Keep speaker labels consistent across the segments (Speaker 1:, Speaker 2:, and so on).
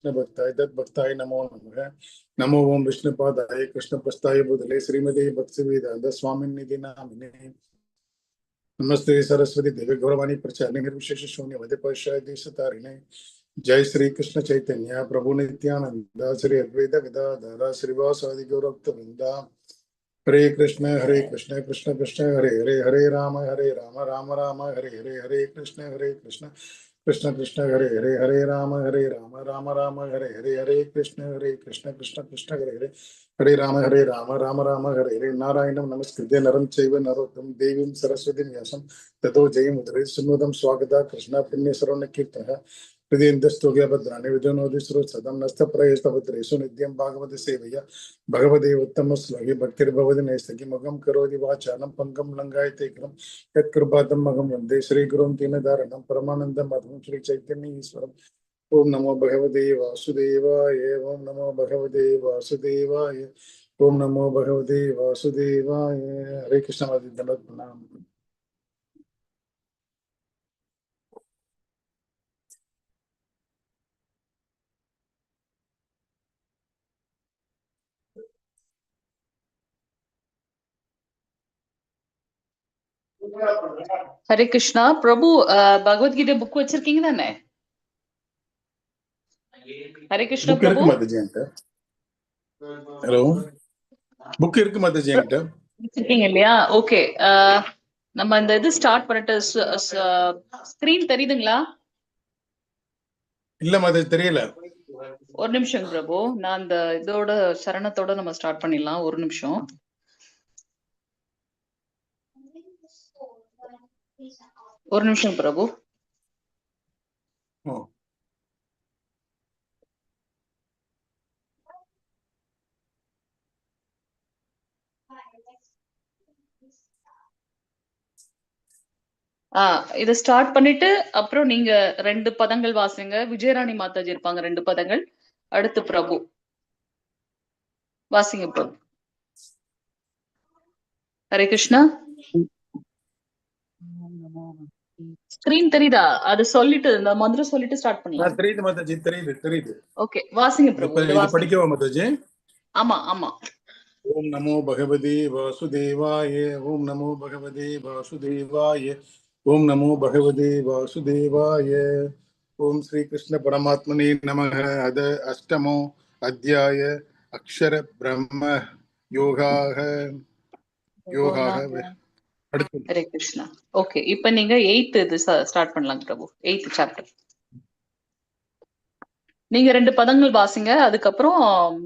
Speaker 1: कृष्ण भक्ताय तत् भक्ताय नमो नमः। नमो ओम विष्णुपादाय कृष्ण प्रस्ताय बुधले श्रीमती भक्ति वेदांत स्वामी निधि नामिने। नमस्ते सरस्वती देवी गौरवाणी प्रचारिणे निर्विशेष शून्यवदे पश्चादि सतारिणे। जय श्री कृष्ण चैतन्य प्रभु नित्यानंद श्री अद्वैत गदाधर श्रीवासादि गौरभक्तवृंद। हरे कृष्ण कृष्ण कृष्ण हरे हरे हरे राम राम राम हरे हरे हरे कृष्ण कृष्ण कृष्ण हरे हरे हरे राम राम राम हरे हरे हरे कृष्ण कृष्ण कृष्ण हरे राम राम हरे हरे। नारायणं नमस्कृत्य नरं चैव नरोत्तमं देवीं सरस्वतीं व्यासं ततो जयमुदीरयेत्। सुमोदं स्वागतः कृष्ण पुण्यश्रवण कीर्तनः हृदयन्तस्तुभ्यभद्राणि विदुनोदिस्रो सदं नस्तप्रयस्तभद्रेषु नित्यं भागवत सेवया भगवते उत्तम श्लोके भक्तिर्भवति नैस्तकी मुखं करोति वाचालं पंकं लंघयते क्रम यत्कृपातं मगं वन्दे श्रीगुरुं दीनदारणं परमानन्दं मधुं श्री चैतन्य ईश्वरम्। ओम नमो भगवते वासुदेवाय ओम नमो भगवते वासुदेवाय ओम नमो भगवते वासुदेवाय। हरे कृष्ण दंडवत प्रणाम।
Speaker 2: हरे कृष्णा प्रभु भगवत गीता बुक வச்சிருக்கீங்க தானே? हरे कृष्णा
Speaker 1: புக்
Speaker 2: प्रभु
Speaker 1: இருக்கு மாதாஜி என்கிட்ட. ஹலோ, புக் இருக்கு மாதாஜி என்கிட்ட.
Speaker 2: வச்சிருக்கீங்க இல்லையா? ஓகே, நம்ம இந்த இது ஸ்டார்ட் பண்ணிட்டு ஸ்கிரீன் தெரியுதுங்களா?
Speaker 1: இல்ல மாதாஜி தெரியல.
Speaker 2: ஒரு நிமிஷம் பிரபு, நான் அந்த இதோட சரணத்தோட நம்ம ஸ்டார்ட் பண்ணிடலாம். ஒரு நிமிஷம். ஒரு நிமிஷம் பிரபு. இதை ஸ்டார்ட் பண்ணிட்டு அப்புறம் நீங்க 2 பதங்கள் வாசிங்க. விஜயராணி மாதாஜி இருப்பாங்க 2 பதங்கள். அடுத்து பிரபு வாசிங்க பிரபு. ஹரே கிருஷ்ணா. ஸ்கிரீன் தெரியுதா? அது சொல்லிட்டு இந்த மந்திரம் சொல்லிட்டு ஸ்டார்ட் பண்ணலாம்.
Speaker 1: தெரியுது மாதாஜி, தெரியுது.
Speaker 2: ஓகே, வாசிங்க பிரபு.
Speaker 1: இது படிக்கவா மாதாஜி?
Speaker 2: ஆமா ஆமா.
Speaker 1: ஓம் நமோ பகவதே வாசுதேவாய ஓம் நமோ பகவதே வாசுதேவாய ஓம் நமோ பகவதே வாசுதேவாய. ஓம் ஸ்ரீ கிருஷ்ண பரமாத்மனே நமः. அத அஷ்டமோ அத்தியாய அக்ஷர பிரம்ம யோகாக.
Speaker 2: ஹரே கிருஷ்ணா. ஓகே, இப்போ நீங்க 8th இது ஸ்டார்ட் பண்ணலாம் பிரபு. 8th chapter. நீங்க 2 பதங்கள் வாசிங்க. அதுக்கப்புறம்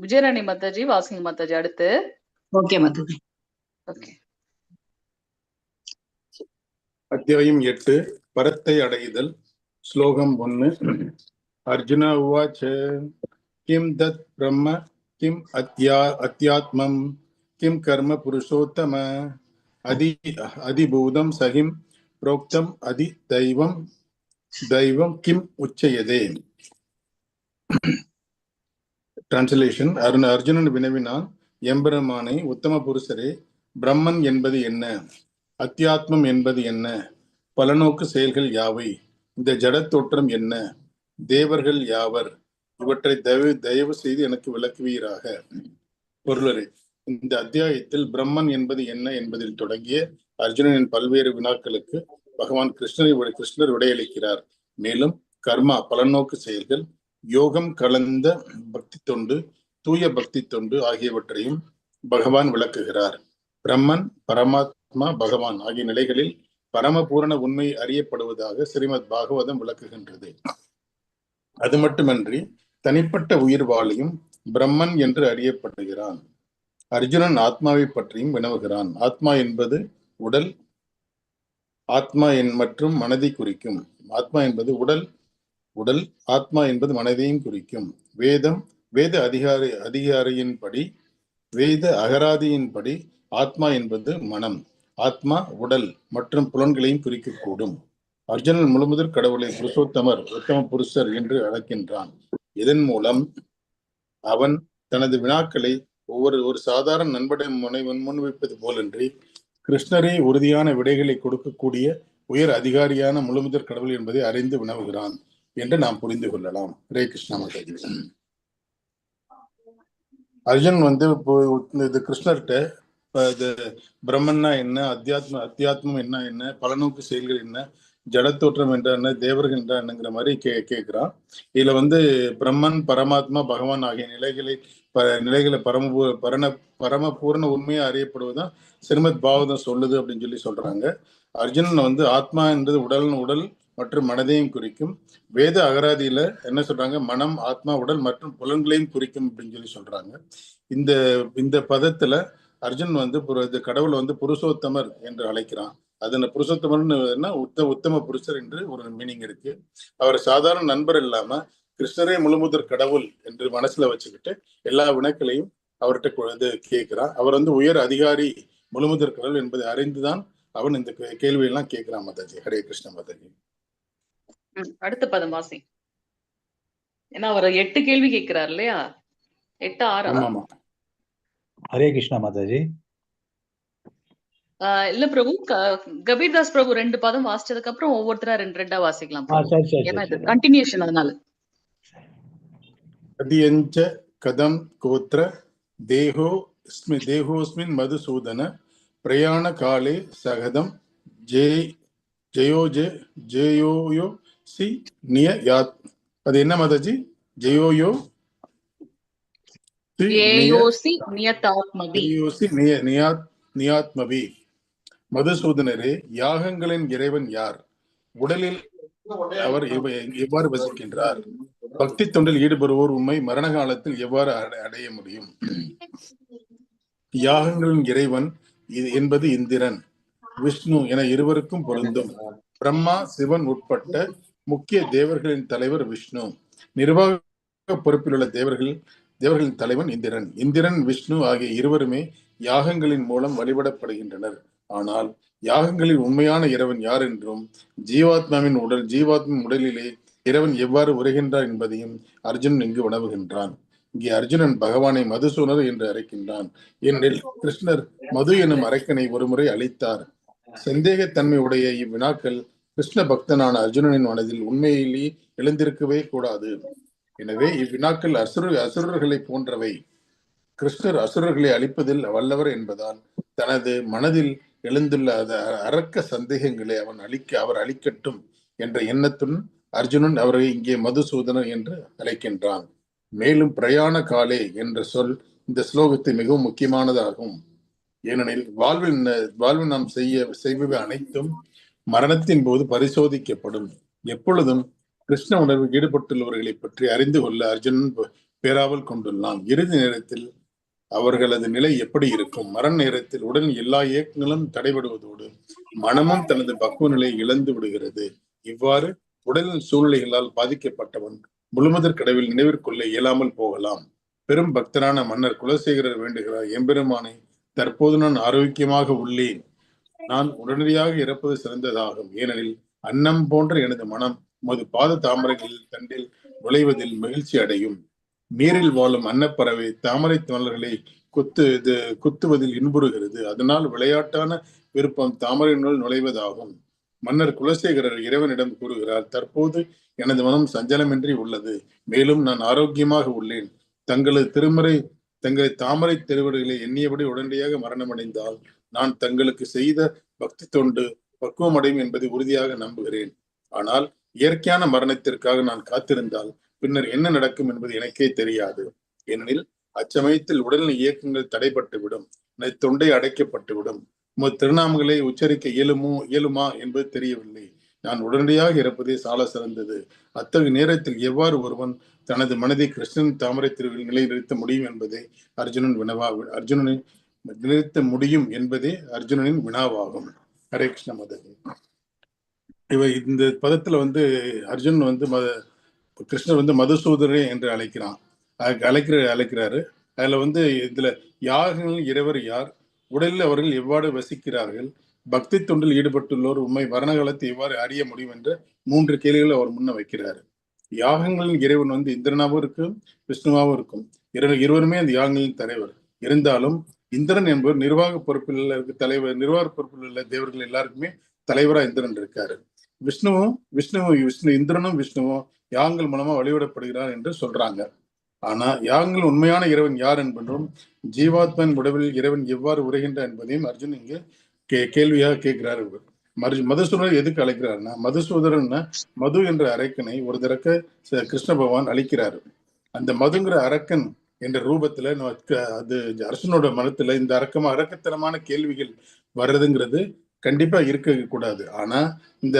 Speaker 2: விஜயராணி மாதாஜி வாசிங்க மாதாஜி அடுத்து.
Speaker 3: ஓகே மாதாஜி.
Speaker 2: ஓகே.
Speaker 1: அத்தியாயம் 8 பரத்தை அடைதல். ஸ்லோகம் 1. அர்ஜுன உவாச்ச கிம் தத் பிரம்ம கிம் அத்யாத்மம் கிம் கர்ம புருஷோத்தம அதிபூதம் சகிம் புரோக்தம் அதி தெய்வம் கிம் உச்சயதே. டிரான்ஸ்லேஷன். அர்ஜுனன் வினவினான், எம்பெருமானை, உத்தம புருஷரே, பிரம்மன் என்பது என்ன? அத்தியாத்மம் என்பது என்ன? பலநோக்கு செயல்கள் யாவை? இந்த ஜட தோற்றம் என்ன? தேவர்கள் யாவர்? இவற்றை தயவு செய்து எனக்கு விளக்குவீராக. பொருளரே, இந்த அத்தியாயத்தில் பிரம்மன் என்பது என்ன என்பதில் தொடங்கிய அர்ஜுனனின் பல்வேறு வினாக்களுக்கு பகவான் கிருஷ்ணர் விடையளிக்கிறார். மேலும் கர்மா, பலநோக்கு செயல்கள், யோகம் கலந்த பக்தி தொண்டு, தூய பக்தி தொண்டு ஆகியவற்றையும் பகவான் விளக்குகிறார். பிரம்மன், பரமாத்மா, பகவான் ஆகிய நிலைகளில் பரமபூரண உண்மை அறியப்படுவதாக ஸ்ரீமத் பாகவதம் விளக்குகின்றது. அது மட்டுமன்றி தனிப்பட்ட உயிர் வாழியும் பிரம்மன் என்று அறியப்படுகிறான். அர்ஜுனன் ஆத்மாவை பற்றியும் வினவுகிறான். ஆத்மா என்பது உடல், ஆத்மா மற்றும் மனதை குறிக்கும். ஆத்மா என்பது உடல், ஆத்மா என்பது மனதையும் குறிக்கும். வேத அதிகாரியின்படி, வேத அகராதியின்படி ஆத்மா என்பது மனம். ஆத்மா உடல் மற்றும் புலன்களையும் குறிக்கக்கூடும். அர்ஜுனன் முழுமுதற் கடவுளை புருஷோத்தமர், உத்தம புருஷர் என்று அழைக்கின்றான். இதன் மூலம் அவன் தனது வினாக்களை ஒரு சாதாரண நண்பனிடம் முன்வைப்பது போலன்றி கிருஷ்ணரே உறுதியான விடைகளை கொடுக்கக்கூடிய உயர் அதிகாரியான முழுமுதற் கடவுள் என்பதை அறிந்து வினவுகிறான். என்று நாம் புரிந்து கொள்ளலாம். ஹரே கிருஷ்ணா மாதாஜி. அர்ஜுன் வந்து இப்போ இது கிருஷ்ணர்கிட்ட இது பிரம்மன்னா என்ன, அத்தியாத்மம் என்ன, பலநோக்கு செயல்கள் என்ன, ஜடத்தோற்றம் என்றால் என்ன, தேவர்கள் என்றால் என்னங்கிற மாதிரி கேட்கிறான். இதுல வந்து பிரம்மன், பரமாத்மா, பகவான் ஆகிய நிலைகளை பரமபூர்ண உண்மையா அறியப்படுவதுதான் ஸ்ரீமத் பாகவதம் சொல்லுது அப்படின்னு சொல்றாங்க. அர்ஜுனன் வந்து ஆத்மா என்பது உடல் மற்றும் மனதையும் குறிக்கும். வேத அகராதியில என்ன சொல்றாங்க, மனம், ஆத்மா, உடல் மற்றும் புலன்களையும் குறிக்கும் அப்படின்னு சொல்றாங்க. இந்த பதத்துல அர்ஜுன் வந்து கடவுள் வந்து புருஷோத்தமர் என்று அழைக்கிறான். அதுல புருஷோத்தமர்னு உத்தம புருஷர் என்று ஒரு மீனிங் இருக்கு. அவர் சாதாரண நண்பர் இல்லாம கிருஷ்ணரே முழுமுதற் கடவுள் என்று மனசுல வச்சுக்கிட்டு எல்லா வினாக்களையும் அவர்கிட்ட கேட்கிறான். அவர் வந்து உயர் அதிகாரி, முழுமுதற் கடவுள் என்பதை அறிந்துதான் அவன் இந்த கேள்வியெல்லாம் கேட்கிறான் மாதாஜி. ஹரே கிருஷ்ண மாதாஜி.
Speaker 2: அடுத்த பதம் வாசி. ஏன்னா அவர் 8 கேள்வி கேட்கிறார் இல்லையா? 8 6.
Speaker 1: ஆமா.
Speaker 3: ஹரே கிருஷ்ணா மாதாஜி.
Speaker 2: இல்ல பிரபு, கபீர்தாஸ் பிரபு 2 பதம் வாசிச்சதுக்கு அப்புறம் ஒவ்வொருத்தரா 2 வாசிக்கலாம். ஏன்னா இது கண்டினியூஷன். அதனால
Speaker 1: கதியஞ்ச கதம் கோத்ர தேகோஸ்மின் மதுசூதன பிரயாண காலே சகதம் ஜெயோயோ சி நியாத். அது என்ன மாதாஜி? நியாத்மவி. மதுசூதனரே, யாகங்களின் இறைவன் யார்? உடலில் அவர் எவ்வாறு வசிக்கின்றார்? பக்தி தொண்டில் ஈடுபடுவோர் உண்மை மரண காலத்தில் எவ்வாறு அடைய முடியும்? யாகங்களின் இறைவன் என்பது இந்திரன், விஷ்ணு என இருவருக்கும் பொருந்தும். பிரம்மா, சிவன் உட்பட்ட முக்கிய தேவர்களின் தலைவர் விஷ்ணு. நிர்வாக பொறுப்பில் உள்ள தேவர்களின் தலைவன் இந்திரன். இந்திரன், விஷ்ணு ஆகிய இருவருமே யாகங்களின் மூலம் வழிபடப்படுகின்றனர். ஆனால் யாகங்களின் உண்மையான இறைவன் யார் என்றும், ஜீவாத்மாவின் உடலிலே இறைவன் எவ்வாறு உரைகின்றார் என்பதையும் அர்ஜுனன் இங்கு உணவுகின்றான். இங்கே அர்ஜுனன் பகவானை மதுசூதனர் என்று அழைக்கின்றான். ஏனெனில் கிருஷ்ணர் மது எனும் அரக்கனை ஒருமுறை அளித்தார். சந்தேகத்தன்மை உடைய இவ்வினாக்கள் கிருஷ்ண பக்தனான அர்ஜுனனின் மனதில் உண்மையிலேயே எழுந்திருக்கவே கூடாது. எனவே இவ்வினாக்கள் அசுரர்களை போன்றவை. கிருஷ்ணர் அசுரர்களை அழிப்பதில் வல்லவர் என்பதால் தனது மனதில் எழுந்துள்ள அரக்க சந்தேகங்களை அவர் அழிக்கட்டும் என்ற எண்ணத்துடன் அர்ஜுனன் அவரை இங்கே மதுசூதனர் என்று அழைக்கின்றான். மேலும் பிரயாண காலே என்ற சொல் இந்த ஸ்லோகத்தை மிகவும் முக்கியமானதாகும். ஏனெனில் வாழ்வில் நாம் செய்பவை அனைத்தும் மரணத்தின் போது பரிசோதிக்கப்படும். எப்பொழுதும் கிருஷ்ண உணர்வில் ஈடுபட்டுள்ளவர்களை பற்றி அறிந்து கொள்ள அர்ஜுனன் பேராவல் கொண்டுள்ளான். இறுதி நேரத்தில் அவர்களது நிலை எப்படி இருக்கும்? மரண நேரத்தில் உடலின் எல்லா இயக்கங்களும் தடைபடுவதோடு மனமும் தனது பக்குவ நிலையை இழந்து விடுகிறது. இவ்வாறு உடலின் சூழ்நிலைகளால் பாதிக்கப்பட்டவன் முழுமுதற் கடவுள் நினைவிற்கொள்ள இயலாமல் போகலாம். பெரும் பக்தரான மன்னர் குலசேகரர் வேண்டுகிறார், எம்பெருமானை, தற்போது நான் ஆரோக்கியமாக உள்ளேன். நான் உடனடியாக இறப்பது சிறந்ததாகும். ஏனெனில் அன்னம் போன்ற எனது மனம் உமது பாத தாமரைகளில் தண்டில் நுழைவதில் மகிழ்ச்சி அடையும். நீரில் வாழும் அன்னப்பறவை தாமரை மலர்களை குத்துவதில் இன்புறுகிறது. அதனால் விளையாட்டான விருப்பம் தாமரையினுள் நுழைவதாகும். மன்னர் குலசேகரர் இறைவனிடம் கூறுகிறார், தற்போது எனது மனம் சஞ்சலமின்றி உள்ளது. மேலும் நான் ஆரோக்கியமாக உள்ளேன். தங்களை தாமரை திருவடிகளை எண்ணியபடி உடனடியாக மரணமடைந்தால் நான் தங்களுக்கு செய்த பக்தி தொண்டு பக்குவம் அடையும் என்பதை உறுதியாக நம்புகிறேன். ஆனால் இயற்கையான மரணத்திற்காக நான் காத்திருந்தால் பின்னர் என்ன நடக்கும் என்பது எனக்கே தெரியாது. ஏனெனில் அச்சமயத்தில் உடலின் இயக்கங்கள் தடைப்பட்டுவிடும், தொண்டை அடைக்கப்பட்டுவிடும். உமது திருநாமங்களை உச்சரிக்க இயலுமா என்பது தெரியவில்லை. நான் உடனடியாக இறப்பதே சால சிறந்தது. அத்தகைய நேரத்தில் எவ்வாறு ஒருவன் தனது மனதை கிருஷ்ணன் தாமரை திருவில் நிலைநிறுத்த முடியும் என்பதே அர்ஜுனனின் வினாவாகும். ஹரே கிருஷ்ண மதன். இந்த பதத்துல வந்து அர்ஜுனன் வந்து கிருஷ்ணர் வந்து மதுசூதரே என்று அழைக்கிறாரு. அதுல வந்து இதுல யாகங்கள் இறைவர் யார், உடலில் அவர்கள் எவ்வாறு வசிக்கிறார்கள், பக்தி தொண்டில் ஈடுபட்டுள்ளோர் உண்மை மரணகாலத்தை எவ்வாறு அறிய முடியும் என்ற 3 கேள்விகள் அவர் முன்ன வைக்கிறாரு. யாகங்களின் இறைவன் வந்து இந்திரனாவும் இருக்கும், விஷ்ணுவாவும் இருக்கும். இருவருமே அந்த யாகங்களின் தலைவர். இருந்தாலும் இந்திரன் என்பவர் நிர்வாக பொறுப்பில் உள்ள தேவர்கள் எல்லாருக்குமே தலைவரா இந்திரன் இருக்காரு. இந்திரனும் விஷ்ணுவும் யாகங்கள் மூலமா வழிபடப்படுகிறார் என்று சொல்றாங்க. ஆனா யாகங்கள் உண்மையான இறைவன் யார் என்பதும் ஜீவாத்மன் உடலில் இறைவன் எவ்வாறு உரைகின்றார் என்பதையும் அர்ஜுன் இங்கு கேள்வியாக கேட்கிறார். மதுசூதரர் எதுக்கு அழைக்கிறாருன்னா, மதுசூதரன் மது என்ற அரக்கனை ஒரு தடக்க கிருஷ்ண பகவான் அழிக்கிறாரு. அந்த மதுங்கிற அரக்கன் என்ற ரூபத்துல அது அரசனோட மனத்துல இந்த அரக்கத்தனமான கேள்விகள் வர்றதுங்கிறது கண்டிப்பா இருக்க கூடாது. ஆனா இந்த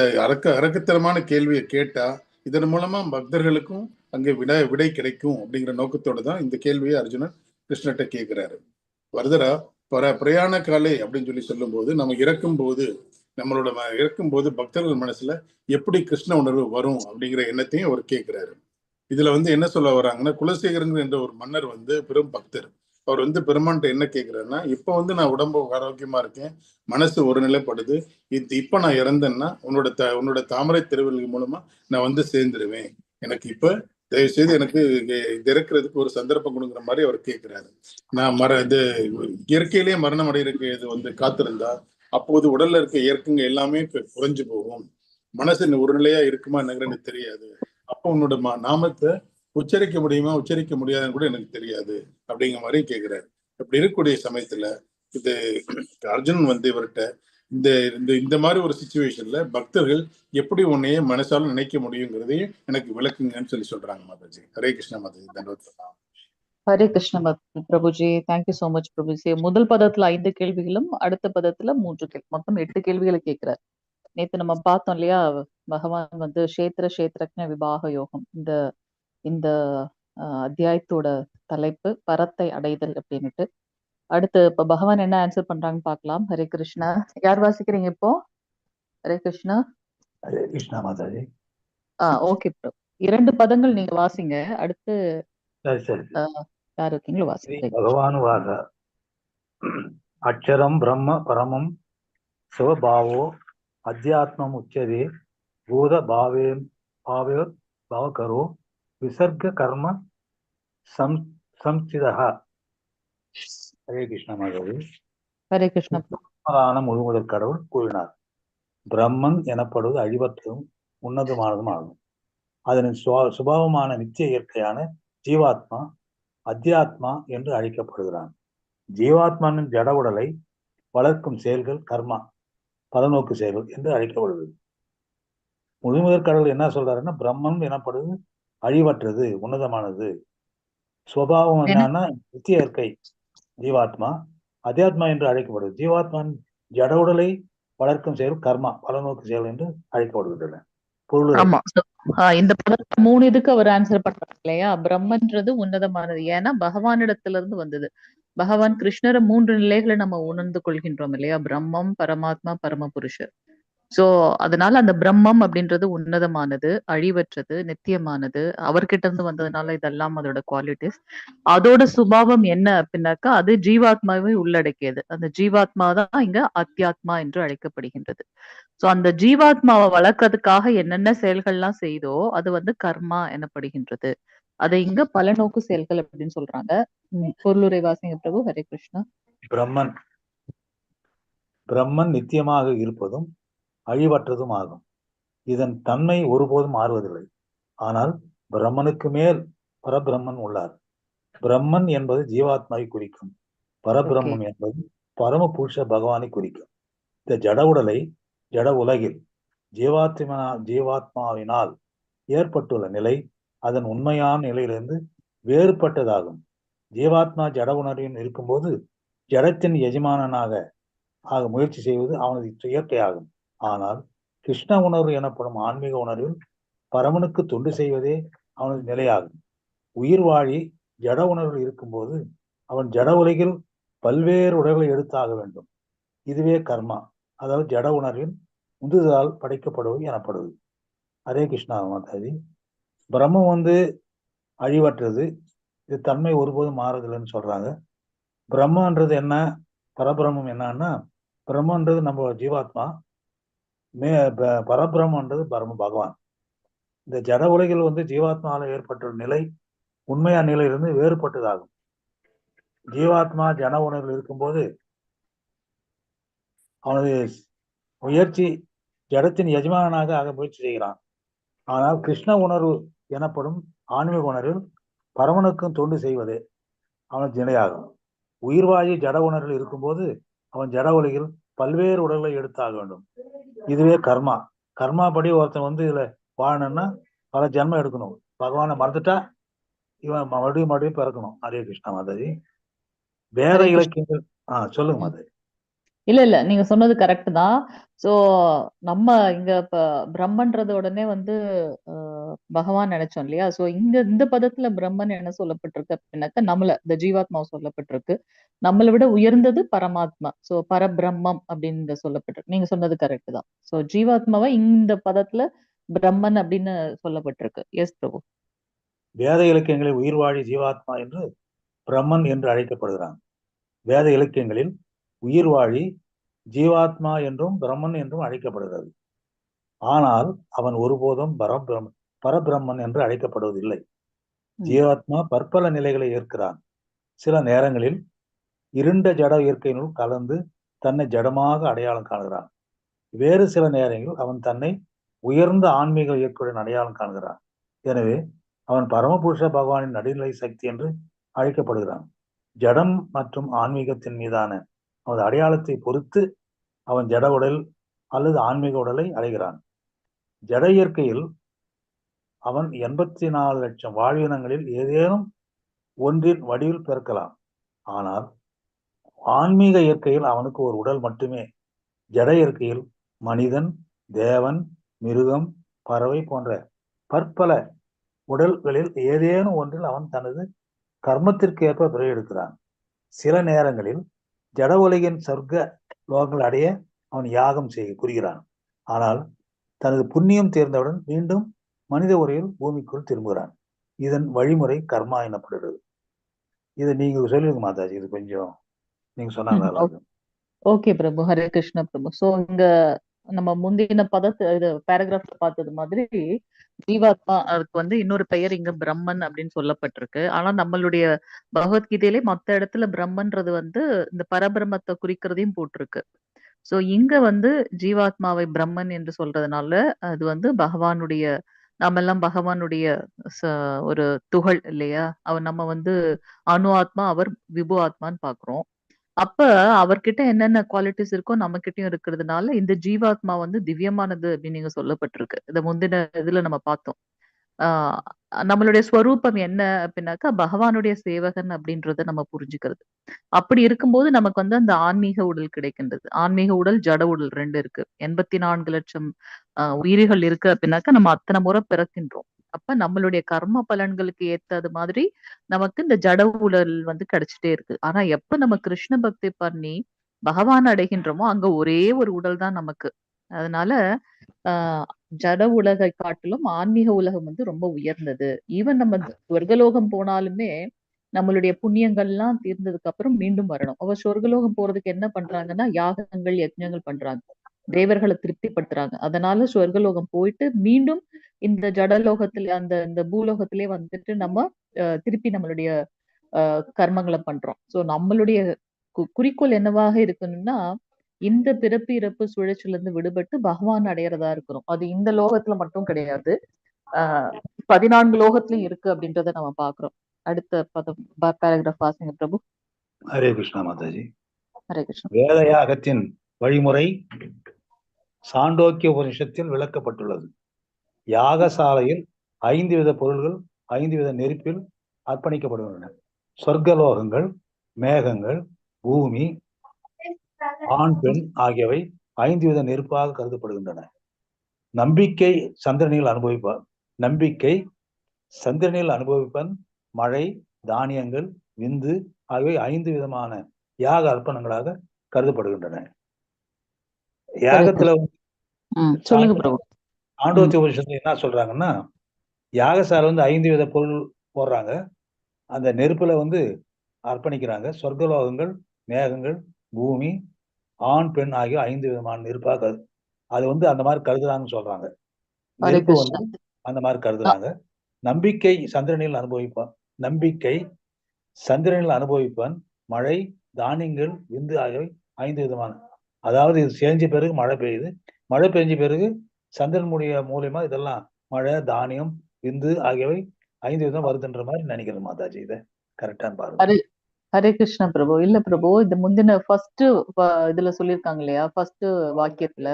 Speaker 1: அரக்கத்தனமான கேள்வியை கேட்டா இதன் மூலமா பக்தர்களுக்கும் அங்கே விடை கிடைக்கும் அப்படிங்கிற நோக்கத்தோட தான் இந்த கேள்வியை அர்ஜுனன் கிருஷ்ணர்கிட்ட கேட்கிறாரு. வரதரா பிரயாண காலை அப்படின்னு சொல்லி சொல்லும் போது நம்ம இறக்கும் போது பக்தர்கள் மனசுல எப்படி கிருஷ்ண உணர்வு வரும் அப்படிங்கிற எண்ணத்தையும் அவர் கேட்கிறாரு. இதுல என்ன சொல்ல வர்றாங்கன்னா, குலசேகரன் என்ற ஒரு மன்னர் பெரும் பக்தர். அவர் பெருமான்ட்ட என்ன கேட்கிறாருன்னா, இப்ப நான் உடம்பு ஆரோக்கியமா இருக்கேன், மனசு ஒரு நிலைப்படுது, இப்ப நான் இறந்தேன்னா உன்னோட தாமரை திருவிழா மூலமா நான் சேர்ந்துருவேன், எனக்கு இப்ப தயவு செய்து எனக்கு இறக்குறதுக்கு ஒரு சந்தர்ப்பம் கொடுங்கிற மாதிரி அவர் கேட்கிறாரு. நான் இயற்கையிலேயே மரணம் அடைகிறதுக்கு இது காத்திருந்தா அப்போது உடல்ல இருக்க இயற்கைங்க எல்லாமே குறைஞ்சு போகும், மனசு ஒரு நிலையா இருக்குமா என்னங்கிறது தெரியாது, அப்போ உன்னோட நாமத்தை உச்சரிக்க முடியுமா உச்சரிக்க முடியாதுன்னு கூட எனக்கு தெரியாது அப்படிங்கிற மாதிரி கேட்கிறாரு. அப்படி இருக்கக்கூடிய சமயத்துல இது அர்ஜுனன் இவர்கிட்ட இந்த மாதிரி ஒரு சிச்சுவேஷன்ல பக்தர்கள் எப்படி உன்னையே மனசால நினைக்க முடியுங்கிறதையும் எனக்கு விளக்குங்கன்னு சொல்லி சொல்றாங்க மாதாஜி. ஹரே கிருஷ்ணா மாதாஜி. தண்டவத்.
Speaker 2: ஹரே கிருஷ்ண பிரபுஜி. தேங்க்யூ சோ மச் பிரபுஜி. முதல் பதத்துல 5 கேள்விகளும் அடுத்த பதத்துல 3 கேள்வி, மொத்தம் 8 கேள்விகளை கேட்கிறார். நேத்து நம்ம பார்த்தோம் இல்லையா, பகவான் கஷேத்திரஜ்ஞ விபாக யோகம், இந்த அத்தியாயத்தோட தலைப்பு பரத்தை அடைதல் அப்படின்னுட்டு. அடுத்து இப்ப பகவான் என்ன ஆன்சர் பண்றாங்கன்னு பார்க்கலாம். ஹரே கிருஷ்ணா. யார் வாசிக்கிறீங்க இப்போ? ஹரே கிருஷ்ணா.
Speaker 3: ஹரே கிருஷ்ணா மாதாஜி.
Speaker 2: ஓகே ப்ரோ, 2 பதங்கள் நீங்க வாசிங்க. அடுத்து யார் இருக்கீங்களோ வாசிங்க.
Speaker 3: பகவான் வாக அக்ஷரம் பிரம்ம பரமம் சிவபாவோ அத்தியாத்மம் உச்சதே பூத பாவே பாவகரோ விசர்க கர்ம சம்சிதஹ. ஹரே கிருஷ்ணா மாதாஜி.
Speaker 2: ஹரே கிருஷ்ணா.
Speaker 3: முழுமுதற் கடவுள் கூறினார், பிரம்மன் எனப்படுவது அழிவற்றதும் உன்னதமானதும் ஆகும். அதனின் சுபாவமான நித்திய இயற்கையான ஜீவாத்மா அத்தியாத்மா என்று அழைக்கப்படுகிறான். ஜீவாத்மாவின் ஜட உடலை வளர்க்கும் செயல்கள் கர்மா, பலநோக்கு செயல்கள் என்று அழைக்கப்படுகிறது. முழுமுதற் கடவுள் என்ன சொல்றாருன்னா, பிரம்மன் எனப்படுவது அழிவற்றது உன்னதமானது. சுபாவம் என்னன்னா நித்திய இயற்கை ஜீவாத்மா, அத்தியாத்மா என்று அழைக்கப்படுது. ஜீவாத்மான் ஜட உடலை வளர்க்கும் செயல் கர்மா, பலநோக்கு செயல் என்று அழைக்கப்படுகின்றன.
Speaker 2: ஆமா, இந்த 3 இதுக்கு அவர் ஆன்சர் பண்றாங்க இல்லையா. பிரம்மன்றது உன்னதமானது, ஏன்னா பகவானிடத்துல இருந்து வந்தது. பகவான் கிருஷ்ணரை 3 நிலைகளை நம்ம உணர்ந்து கொள்கின்றோம் இல்லையா, பிரம்மம், பரமாத்மா, பரமபுருஷர். சோ அதனால அந்த பிரம்மம் அப்படின்றது உன்னதமானது, அழிவற்றது, நித்தியமானது, அவர்கிட்ட இருந்து வந்ததுனால இதெல்லாம் அதோட குவாலிட்டிஸ். அதோட சுபாவம் என்ன அப்படின்னாக்கா, அது ஜீவாத்மாவை உள்ளடக்கியது. அந்த ஜீவாத்மா தான் இங்க அத்தியாத்மா என்று அழைக்கப்படுகின்றது. சோ அந்த ஜீவாத்மாவை வளர்க்கறதுக்காக என்னென்ன செயல்கள்லாம் செய்தோ அது கர்மா எனப்படுகின்றது. அதை இங்க பலநோக்கு செயல்கள் அப்படின்னு சொல்றாங்க. பொருளுரை வாசிங்க பிரபு. ஹரே கிருஷ்ணா.
Speaker 3: பிரம்மன் நித்தியமாக இருப்பதும் அழிவற்றதும் ஆகும். இதன் தன்மை ஒருபோதும் மாறுவதில்லை. ஆனால் பிரம்மனுக்கு மேல் பரபிரம்மன் உள்ளார். பிரம்மன் என்பது ஜீவாத்மாவை குறிக்கும், பரபிரம்மம் என்பது பரமபுருஷ பகவானை குறிக்கும். இந்த ஜட உடலை ஜட உலகில் ஜீவாத்மாவினால் ஏற்பட்டுள்ள நிலை அதன் உண்மையான நிலையிலிருந்து வேறுபட்டதாகும். ஜீவாத்மா ஜட உணர்வில் இருக்கும்போது ஜடத்தின் எஜமானனாக முயற்சி செய்வது அவனது இயற்கையாகும். ஆனால் கிருஷ்ண உணர்வு எனப்படும் ஆன்மீக உணர்வில் பரமனுக்கு தொண்டு செய்வதே அவனது நிலையாகும். உயிர் வாழி ஜட உணர்வில் இருக்கும்போது அவன் ஜட உலகில் பல்வேறு உடல்களை எடுத்தாக வேண்டும். இதுவே கர்மா, அதாவது ஜட உணர்வின் உந்துதலால் படைக்கப்படுவது எனப்படுவது. ஹரே கிருஷ்ணா மாதாஜி. பிரம்மம் அழிவற்றது, இது தன்மை ஒருபோதும் மாறுதில்லைன்னு சொல்றாங்க. பிரம்மன்றது என்ன, பரபிரம்மம் என்னன்னா, பிரம்மன்றது நம்ம ஜீவாத்மா, பரபிரம்மன்றது பரம பகவான். இந்த ஜட உலகில் ஜீவாத்மாவில் ஏற்பட்டுள்ள நிலை உண்மையான நிலையிலிருந்து வேறுபட்டதாகும். ஜீவாத்மா ஜன உணர்வில் இருக்கும்போது அவனது முயற்சி ஜடத்தின் எஜமானனாக முயற்சி செய்கிறான். ஆனால் கிருஷ்ண உணர்வு எனப்படும் ஆன்மீக உணர்வில் பரமனுக்கும் தொண்டு செய்வதே அவனுக்கு நிலையாகும். உயிர்வாழி ஜட உணர்வில் இருக்கும்போது அவன் ஜட உலகில் பல்வேறு உடல்களை எடுத்தாக வேண்டும். இதுவே கர்மா. கர்மா படி ஒருத்தன் இதுல வாழணும்னா பல ஜென்மம் எடுக்கணும். பகவானை மறந்துட்டா இவன் மறுபடியும் பிறக்கணும். ஹரே கிருஷ்ணா மாதாஜி. வேத இலக்கியங்கள் சொல்லுங்க மாதாஜி.
Speaker 2: இல்ல நீங்க சொன்னது கரெக்ட் தான். சோ நம்ம இங்க இப்ப பிரம்மன்றது உடனே பகவான் நினைச்சோம் இல்லையா? சோ இந்த பதத்துல பிரம்மன் என்ன சொல்லப்பட்டிருக்கு அப்படின்னாக்கா இந்த ஜீவாத்மாவை சொல்லப்பட்டிருக்கு. நம்மளை விட உயர்ந்தது பரமாத்மா. சோ பரபிரம்மம் அப்படின்னு சொல்லப்பட்டிருக்கு. நீங்க சொன்னது கரெக்ட் தான். சோ ஜீவாத்மாவை இந்த பதத்துல பிரம்மன் அப்படின்னு சொல்லப்பட்டிருக்கு. எஸ் பிரபு.
Speaker 3: வேத இலக்கியங்களில் உயிர்வாழி ஜீவாத்மா என்று பிரம்மன் என்று அழைக்கப்படுகிறான். வேத இலக்கியங்களில் உயிர்வாழி ஜீவாத்மா என்றும் பிரம்மன் என்றும் அழைக்கப்படுகிறது. ஆனால் அவன் ஒருபோதும் பரபிரம்மன் என்று அழைக்கப்படுவதில்லை. ஜீவாத்மா பற்பல நிலைகளை ஏற்கிறான். சில நேரங்களில் இருண்ட ஜட இயற்கையினுள் கலந்து தன்னை ஜடமாக அடையாளம் காணுகிறான். வேறு சில நேரங்களில் அவன் தன்னை உயர்ந்த ஆன்மீக இயற்கையுடன் அடையாளம் காணுகிறான். எனவே அவன் பரமபுருஷ பகவானின் நடுநிலை சக்தி என்று அழைக்கப்படுகிறான். ஜடம் மற்றும் ஆன்மீகத்தின் மீதான அவனது அடையாளத்தை பொறுத்து அவன் ஜட உடல் அல்லது ஆன்மீக உடலை அடைகிறான். ஜட இயற்கையில் அவன் 84 லட்சம் வாழ்வினங்களில் ஏதேனும் ஒன்றின் வடிவில் பிறக்கலாம். ஆனால் ஆன்மீக இயற்கையில் அவனுக்கு ஒரு உடல் மட்டுமே. ஜட இயற்கையில் மனிதன், தேவன், மிருகம், பறவை போன்ற பற்பல உடல்களில் ஏதேனும் ஒன்றில் அவன் தனது கர்மத்திற்கு ஏற்ப பிறகு எடுக்கிறான். சில நேரங்களில் ஜட உலகின் சொர்க்க லோகங்கள் அடைய அவன் யாகம் புரிகிறான். ஆனால் தனது புண்ணியம் தேர்ந்தவுடன் மீண்டும் மனித உரையில் பூமிக்குள் திரும்புகிறான். இதன் வழிமுறை கர்மா எனப்படுகிறது. இதை நீங்க சொல்லுங்க மாதாஜி. இது கொஞ்சம் நீங்க சொன்னாங்க.
Speaker 2: ஓகே பிரபு. ஹரே கிருஷ்ண பிரபு. சோ இங்க நம்ம முந்தின இது பேராகிராஃப்ல பார்த்தது மாதிரி ஜீவாத்மா அதுக்கு இன்னொரு பெயர் இங்க பிரம்மன் அப்படின்னு சொல்லப்பட்டிருக்கு. ஆனா நம்மளுடைய பகவத்கீதையிலே மத்த இடத்துல பிரம்மன்றது இந்த பரபிரம்மத்தை குறிக்கிறதையும் போட்டிருக்கு. சோ இங்க ஜீவாத்மாவை பிரம்மன் என்று சொல்றதுனால அது பகவானுடைய நாம எல்லாம் பகவானுடைய ஒரு துகள் இல்லையா? நம்ம அணு ஆத்மா, அவர் விபு ஆத்மான்னு பாக்குறோம். அப்ப அவர்கிட்ட என்னென்ன குவாலிட்டிஸ் இருக்கோ நம்ம கிட்டயும் இருக்கிறதுனால இந்த ஜீவாத்மா திவ்யமானது அப்படின்னு நீங்க சொல்லப்பட்டிருக்கு. இத முந்தின இதுல நம்ம பார்த்தோம். நம்மளுடைய ஸ்வரூபம் என்ன அப்படின்னாக்கா பகவானுடைய சேவகன் அப்படின்றத நம்ம புரிஞ்சுக்கிறது. அப்படி இருக்கும்போது நமக்கு அந்த ஆன்மீக உடல் கிடைக்கின்றது. ஆன்மீக உடல், ஜட உடல் 2 இருக்கு. 84 லட்சம் உயிர்கள் இருக்கு அப்படின்னாக்கா நம்ம அத்தனை முறை பிறக்கின்றோம். அப்ப நம்மளுடைய கர்ம பலன்களுக்கு ஏத்தது மாதிரி நமக்கு இந்த ஜட உடல் கிடைச்சிட்டே இருக்கு. ஆனா எப்ப நம்ம கிருஷ்ண பக்தி பண்ணி பகவான் அடைகின்றோமோ அங்க ஒரே ஒரு உடல் தான் நமக்கு. அதனால ஜட உலகை காட்டிலும் ஆன்மீக உலகம் ரொம்ப உயர்ந்தது. ஈவன் நம்ம சொர்க்கலோகம் போனாலுமே நம்மளுடைய புண்ணியங்கள்லாம் தீர்ந்ததுக்கு அப்புறம் மீண்டும் வரணும். அவ சொர்க்கலோகம் போறதுக்கு என்ன பண்றாங்கன்னா யாகங்கள், யஜ்ஞங்கள் பண்றாங்க. தேவர்களை திருப்திப்படுத்துறாங்க. அதனால சொர்க்கலோகம் போயிட்டு மீண்டும் இந்த ஜடலோகத்துல இந்த பூலோகத்திலே நம்ம திருப்பி நம்மளுடைய கர்மங்களை பண்றோம். சோ நம்மளுடைய குறிக்கோள் என்னவாக இருக்கணும்னா இந்த பிறப்பு இறப்பு சுழற்சியில இருந்து விடுபட்டு பகவான் அடையறதா இருக்கிறோம். அது இந்த லோகத்துல மட்டும் கிடையாது, 14 லோகத்திலும் இருக்கு அப்படின்றத நம்ம பாக்குறோம். அடுத்த பேராகிராஃப் வாசிங்க பிரபு.
Speaker 3: ஹரே கிருஷ்ணா மாதாஜி.
Speaker 2: ஹரே கிருஷ்ணா.
Speaker 3: வேத யாகத்தின் வழிமுறை சாண்டோக்கிய உபனிஷத்தில் விளக்கப்பட்டுள்ளது. யாகசாலையில் 5 வித பொருள்கள் 5 வித நெருப்பில் அர்ப்பணிக்கப்படுகின்றன. சொர்க்கலோகங்கள், மேகங்கள், பூமி, ஆண், பெண் ஆகியவை 5 வித நெருப்பாக கருதப்படுகின்றன. நம்பிக்கை சந்திரனில் அனுபவிப்பன், மழை, தானியங்கள், விந்து ஆகியவை 5 விதமான யாக அர்ப்பணங்களாக கருதப்படுகின்றன. யாகத்துல ஆண்டோத்திய உபனிஷத்துல என்ன சொல்றாங்கன்னா, யாகசாலை 5 வித பொருள் போடுறாங்க. அந்த நெருப்புல அர்ப்பணிக்கிறாங்க. சொர்க்கலோகங்கள், மேகங்கள், பூமி, ஆண், பெண் ஆகிய 5 விதமான நெருப்பாக அது அந்த மாதிரி கருதுறாங்கன்னு சொல்றாங்க. நெருப்பு அந்த மாதிரி கருதுறாங்க. நம்பிக்கை சந்திரனில் அனுபவிப்பன், மழை, தானியங்கள், விந்து ஆகியவை 5 விதமான. அதாவது இது செஞ்ச பிறகு மழை பெய்யுது, மழை பெஞ்ச பிறகு சந்திரன் மூலியமா இதெல்லாம் மழை, தானியம், விந்து ஆகியவை 5 விதம் வருதுன்ற மாதிரி நினைக்கிறேன் மாதாஜி. இதை கரெக்டான்னு பாருங்க.
Speaker 2: ஹரே ஹரே கிருஷ்ண பிரபு. இல்ல பிரபு, இது முந்தின ஃபர்ஸ்ட் இதுல சொல்லியிருக்காங்க இல்லையா, ஃபர்ஸ்ட் வாக்கியத்துல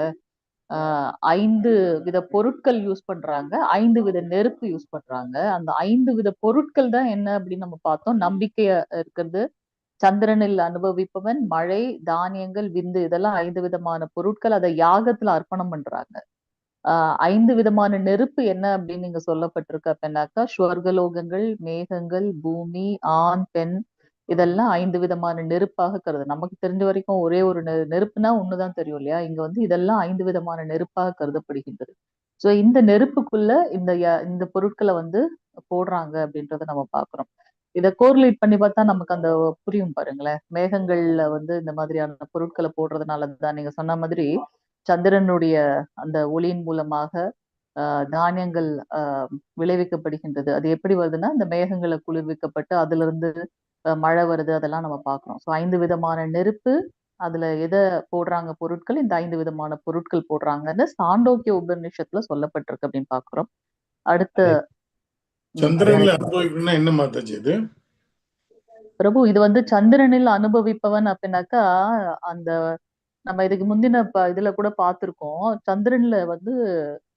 Speaker 2: 5 வித பொருட்கள் யூஸ் பண்றாங்க, 5 வித நெருப்பு யூஸ் பண்றாங்க. அந்த 5 வித பொருட்கள் தான் என்ன அப்படின்னு நம்ம பார்த்தோம். நம்பிக்கைய இருக்கிறது, சந்திரனில் அனுபவிப்பவன், மழை, தானியங்கள், விந்து, இதெல்லாம் 5 விதமான பொருட்கள். அதை யாகத்துல அர்ப்பணம் பண்றாங்க. 5 விதமான நெருப்பு என்ன அப்படின்னு நீங்க சொல்லப்பட்டிருக்கு அப்படின்னாக்கா, ஸ்வர்கலோகங்கள், மேகங்கள், பூமி, ஆண், பெண், இதெல்லாம் 5 விதமான நெருப்பாக கருது. நமக்கு தெரிஞ்ச வரைக்கும் ஒரே ஒரு நெருப்புனா ஒண்ணுதான் தெரியும் இல்லையா. இங்க வந்து இதெல்லாம் 5 விதமான நெருப்பாக கருதப்படுகின்றது. சோ இந்த நெருப்புக்குள்ள இந்த பொருட்களை வந்து போடுறாங்க அப்படின்றத நம்ம பாக்குறோம். இதை கோரிலேட் பண்ணி பார்த்தா நமக்கு அந்த புரியும் பாருங்களேன். மேகங்கள்ல வந்து இந்த மாதிரியான பொருட்களை போடுறதுனாலதான் நீங்க சொன்ன மாதிரி சந்திரனுடைய அந்த ஒளியின் மூலமாக தானியங்கள் விளைவிக்கப்படுகின்றது. அது எப்படி வருதுன்னா, இந்த மேகங்களை குளிர்விக்கப்பட்டு அதுல இருந்து மழை வருது, அதெல்லாம் நம்ம பாக்குறோம். ஸோ 5 விதமான நெருப்பு, அதுல எதை போடுறாங்க பொருட்கள், இந்த 5 விதமான பொருட்கள் போடுறாங்கன்னு சாண்டோக்கிய உபநிஷத்துல சொல்லப்பட்டிருக்கு அப்படின்னு பாக்குறோம். அடுத்த
Speaker 1: சந்திரன்ல அனுபவிக்கணும்னா என்ன மாதாஜி இது?
Speaker 2: பிரபு, இது வந்து சந்திரனில் அனுபவிப்பவன் அப்படின்னாக்கா, அந்த நம்ம இதுக்கு முந்தின இதுல கூட பார்த்திருக்கோம். சந்திரன்ல வந்து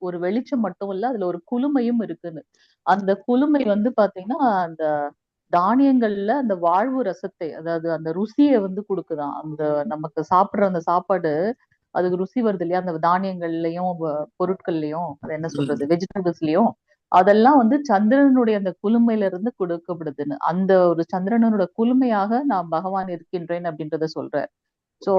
Speaker 2: ஒரு வெளிச்சம் மட்டும் இல்ல, அதுல ஒரு குளுமையும் இருக்குன்னு. அந்த குளுமை வந்து பாத்தீங்கன்னா, அந்த தானியங்கள்ல அந்த வாழ்வு ரசத்தை, அதாவது அந்த ருசியை வந்து கொடுக்குதாம். அந்த நமக்கு சாப்பிடுற அந்த சாப்பாடு, அதுக்கு ருசி வருது இல்லையா, அந்த தானியங்கள்லயும் பொருட்கள்லயும், அது என்ன சொல்றது, வெஜிடபிள்ஸ்லயும், அதெல்லாம் வந்து சந்திரனுடைய அந்த குளுமையில இருந்து கொடுக்கப்படுதுன்னு. அந்த ஒரு சந்திரனோட குளுமையாக நான் பகவான் இருக்கின்றேன் அப்படின்றத சொல்றார். சோ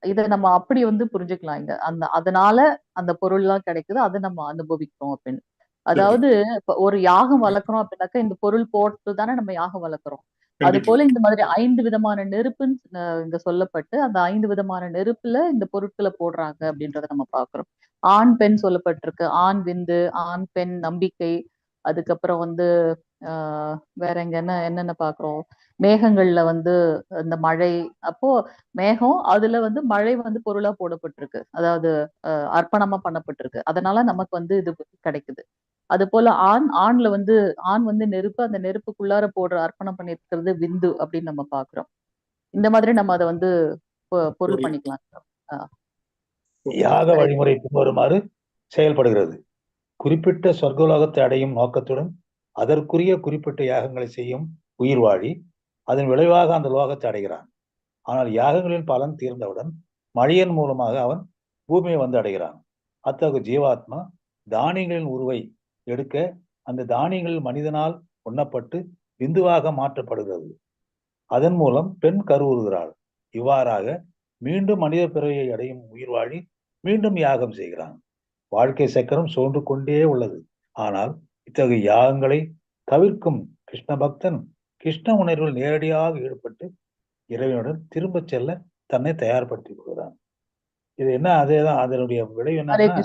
Speaker 2: இத நம்ம அப்படி வந்து புரிஞ்சுக்கலாம். இங்க அதனால அந்த பொருள் எல்லாம் கிடைக்குது, அதை நம்ம அனுபவிக்கிறோம் அப்படின்னு. அதாவது இப்ப ஒரு யாகம் வளர்க்குறோம் அப்படின்னாக்கா, இந்த பொருள் போட்டு தானே நம்ம யாகம் வளர்க்குறோம். அது போல இந்த மாதிரி 5 விதமான நெருப்புன்னு இங்க சொல்லப்பட்டு, அந்த 5 விதமான நெருப்புல இந்த பொருட்களை போடுறாங்க அப்படின்றத நம்ம பாக்குறோம். ஆண் பெண் சொல்லப்பட்டிருக்கு. ஆண் விந்து, ஆண் பெண் நம்பிக்கை, அதுக்கப்புறம் வந்து வேற எங்க என்னென்ன பாக்குறோம், மேகங்கள்ல வந்து இந்த மழை. அப்போ மேகம், அதுல வந்து மழை வந்து பொருளா போடப்பட்டிருக்கு, அதாவது அர்ப்பணமா பண்ணப்பட்டிருக்கு. அதனால நமக்கு வந்து இது கிடைக்குது. அது போல ஆண்ல வந்து ஆண் வந்து நெருப்பு, அந்த நெருப்புக்குள்ளார போடுற அர்ப்பணம் பண்ணிருக்கிறது விந்து அப்படின்னு நம்ம பாக்குறோம். இந்த மாதிரி நம்ம அதை வந்து பொருள் பண்ணிக்கலாம்.
Speaker 3: யாக வழிமுறை பின்வருமாறு செயல்படுகிறது. குறிப்பிட்ட சொர்க்கலோகத்தை அடையும் நோக்கத்துடன் அதற்குரிய குறிப்பிட்ட யாகங்களை செய்யும் உயிர் வாழி அதன் விளைவாக அந்த லோகத்தை அடைகிறான். ஆனால் யாகங்களின் பலன் தீர்ந்தவுடன் மழையின் மூலமாக அவன் பூமியை வந்து அடைகிறான். அத்தகைய ஜீவாத்மா தானியங்களின் உருவை எடுக்க அந்த தானியங்களில் மனிதனால் உண்ணப்பட்டு விந்துவாக மாற்றப்படுகிறது. அதன் மூலம் பெண் கருவுறுகிறாள். இவ்வாறாக மீண்டும் மனித பிறவியை அடையும் உயிர் வாழி மீண்டும் யாகம் செய்கிறான். வாழ்க்கை சக்கரம் சோர்ந்து கொண்டே உள்ளது. ஆனால் இத்தகைய யாகங்களை தவிர்க்கும் கிருஷ்ண பக்தன் கிருஷ்ண உணர்வில் நேரடியாக ஈடுபட்டு இறைவனுடன் திரும்ப செல்ல தன்னை தயார்படுத்திக் கொள்கிறான். இது என்ன, அதேதான் அதனுடைய விளைவு என்னன்னா,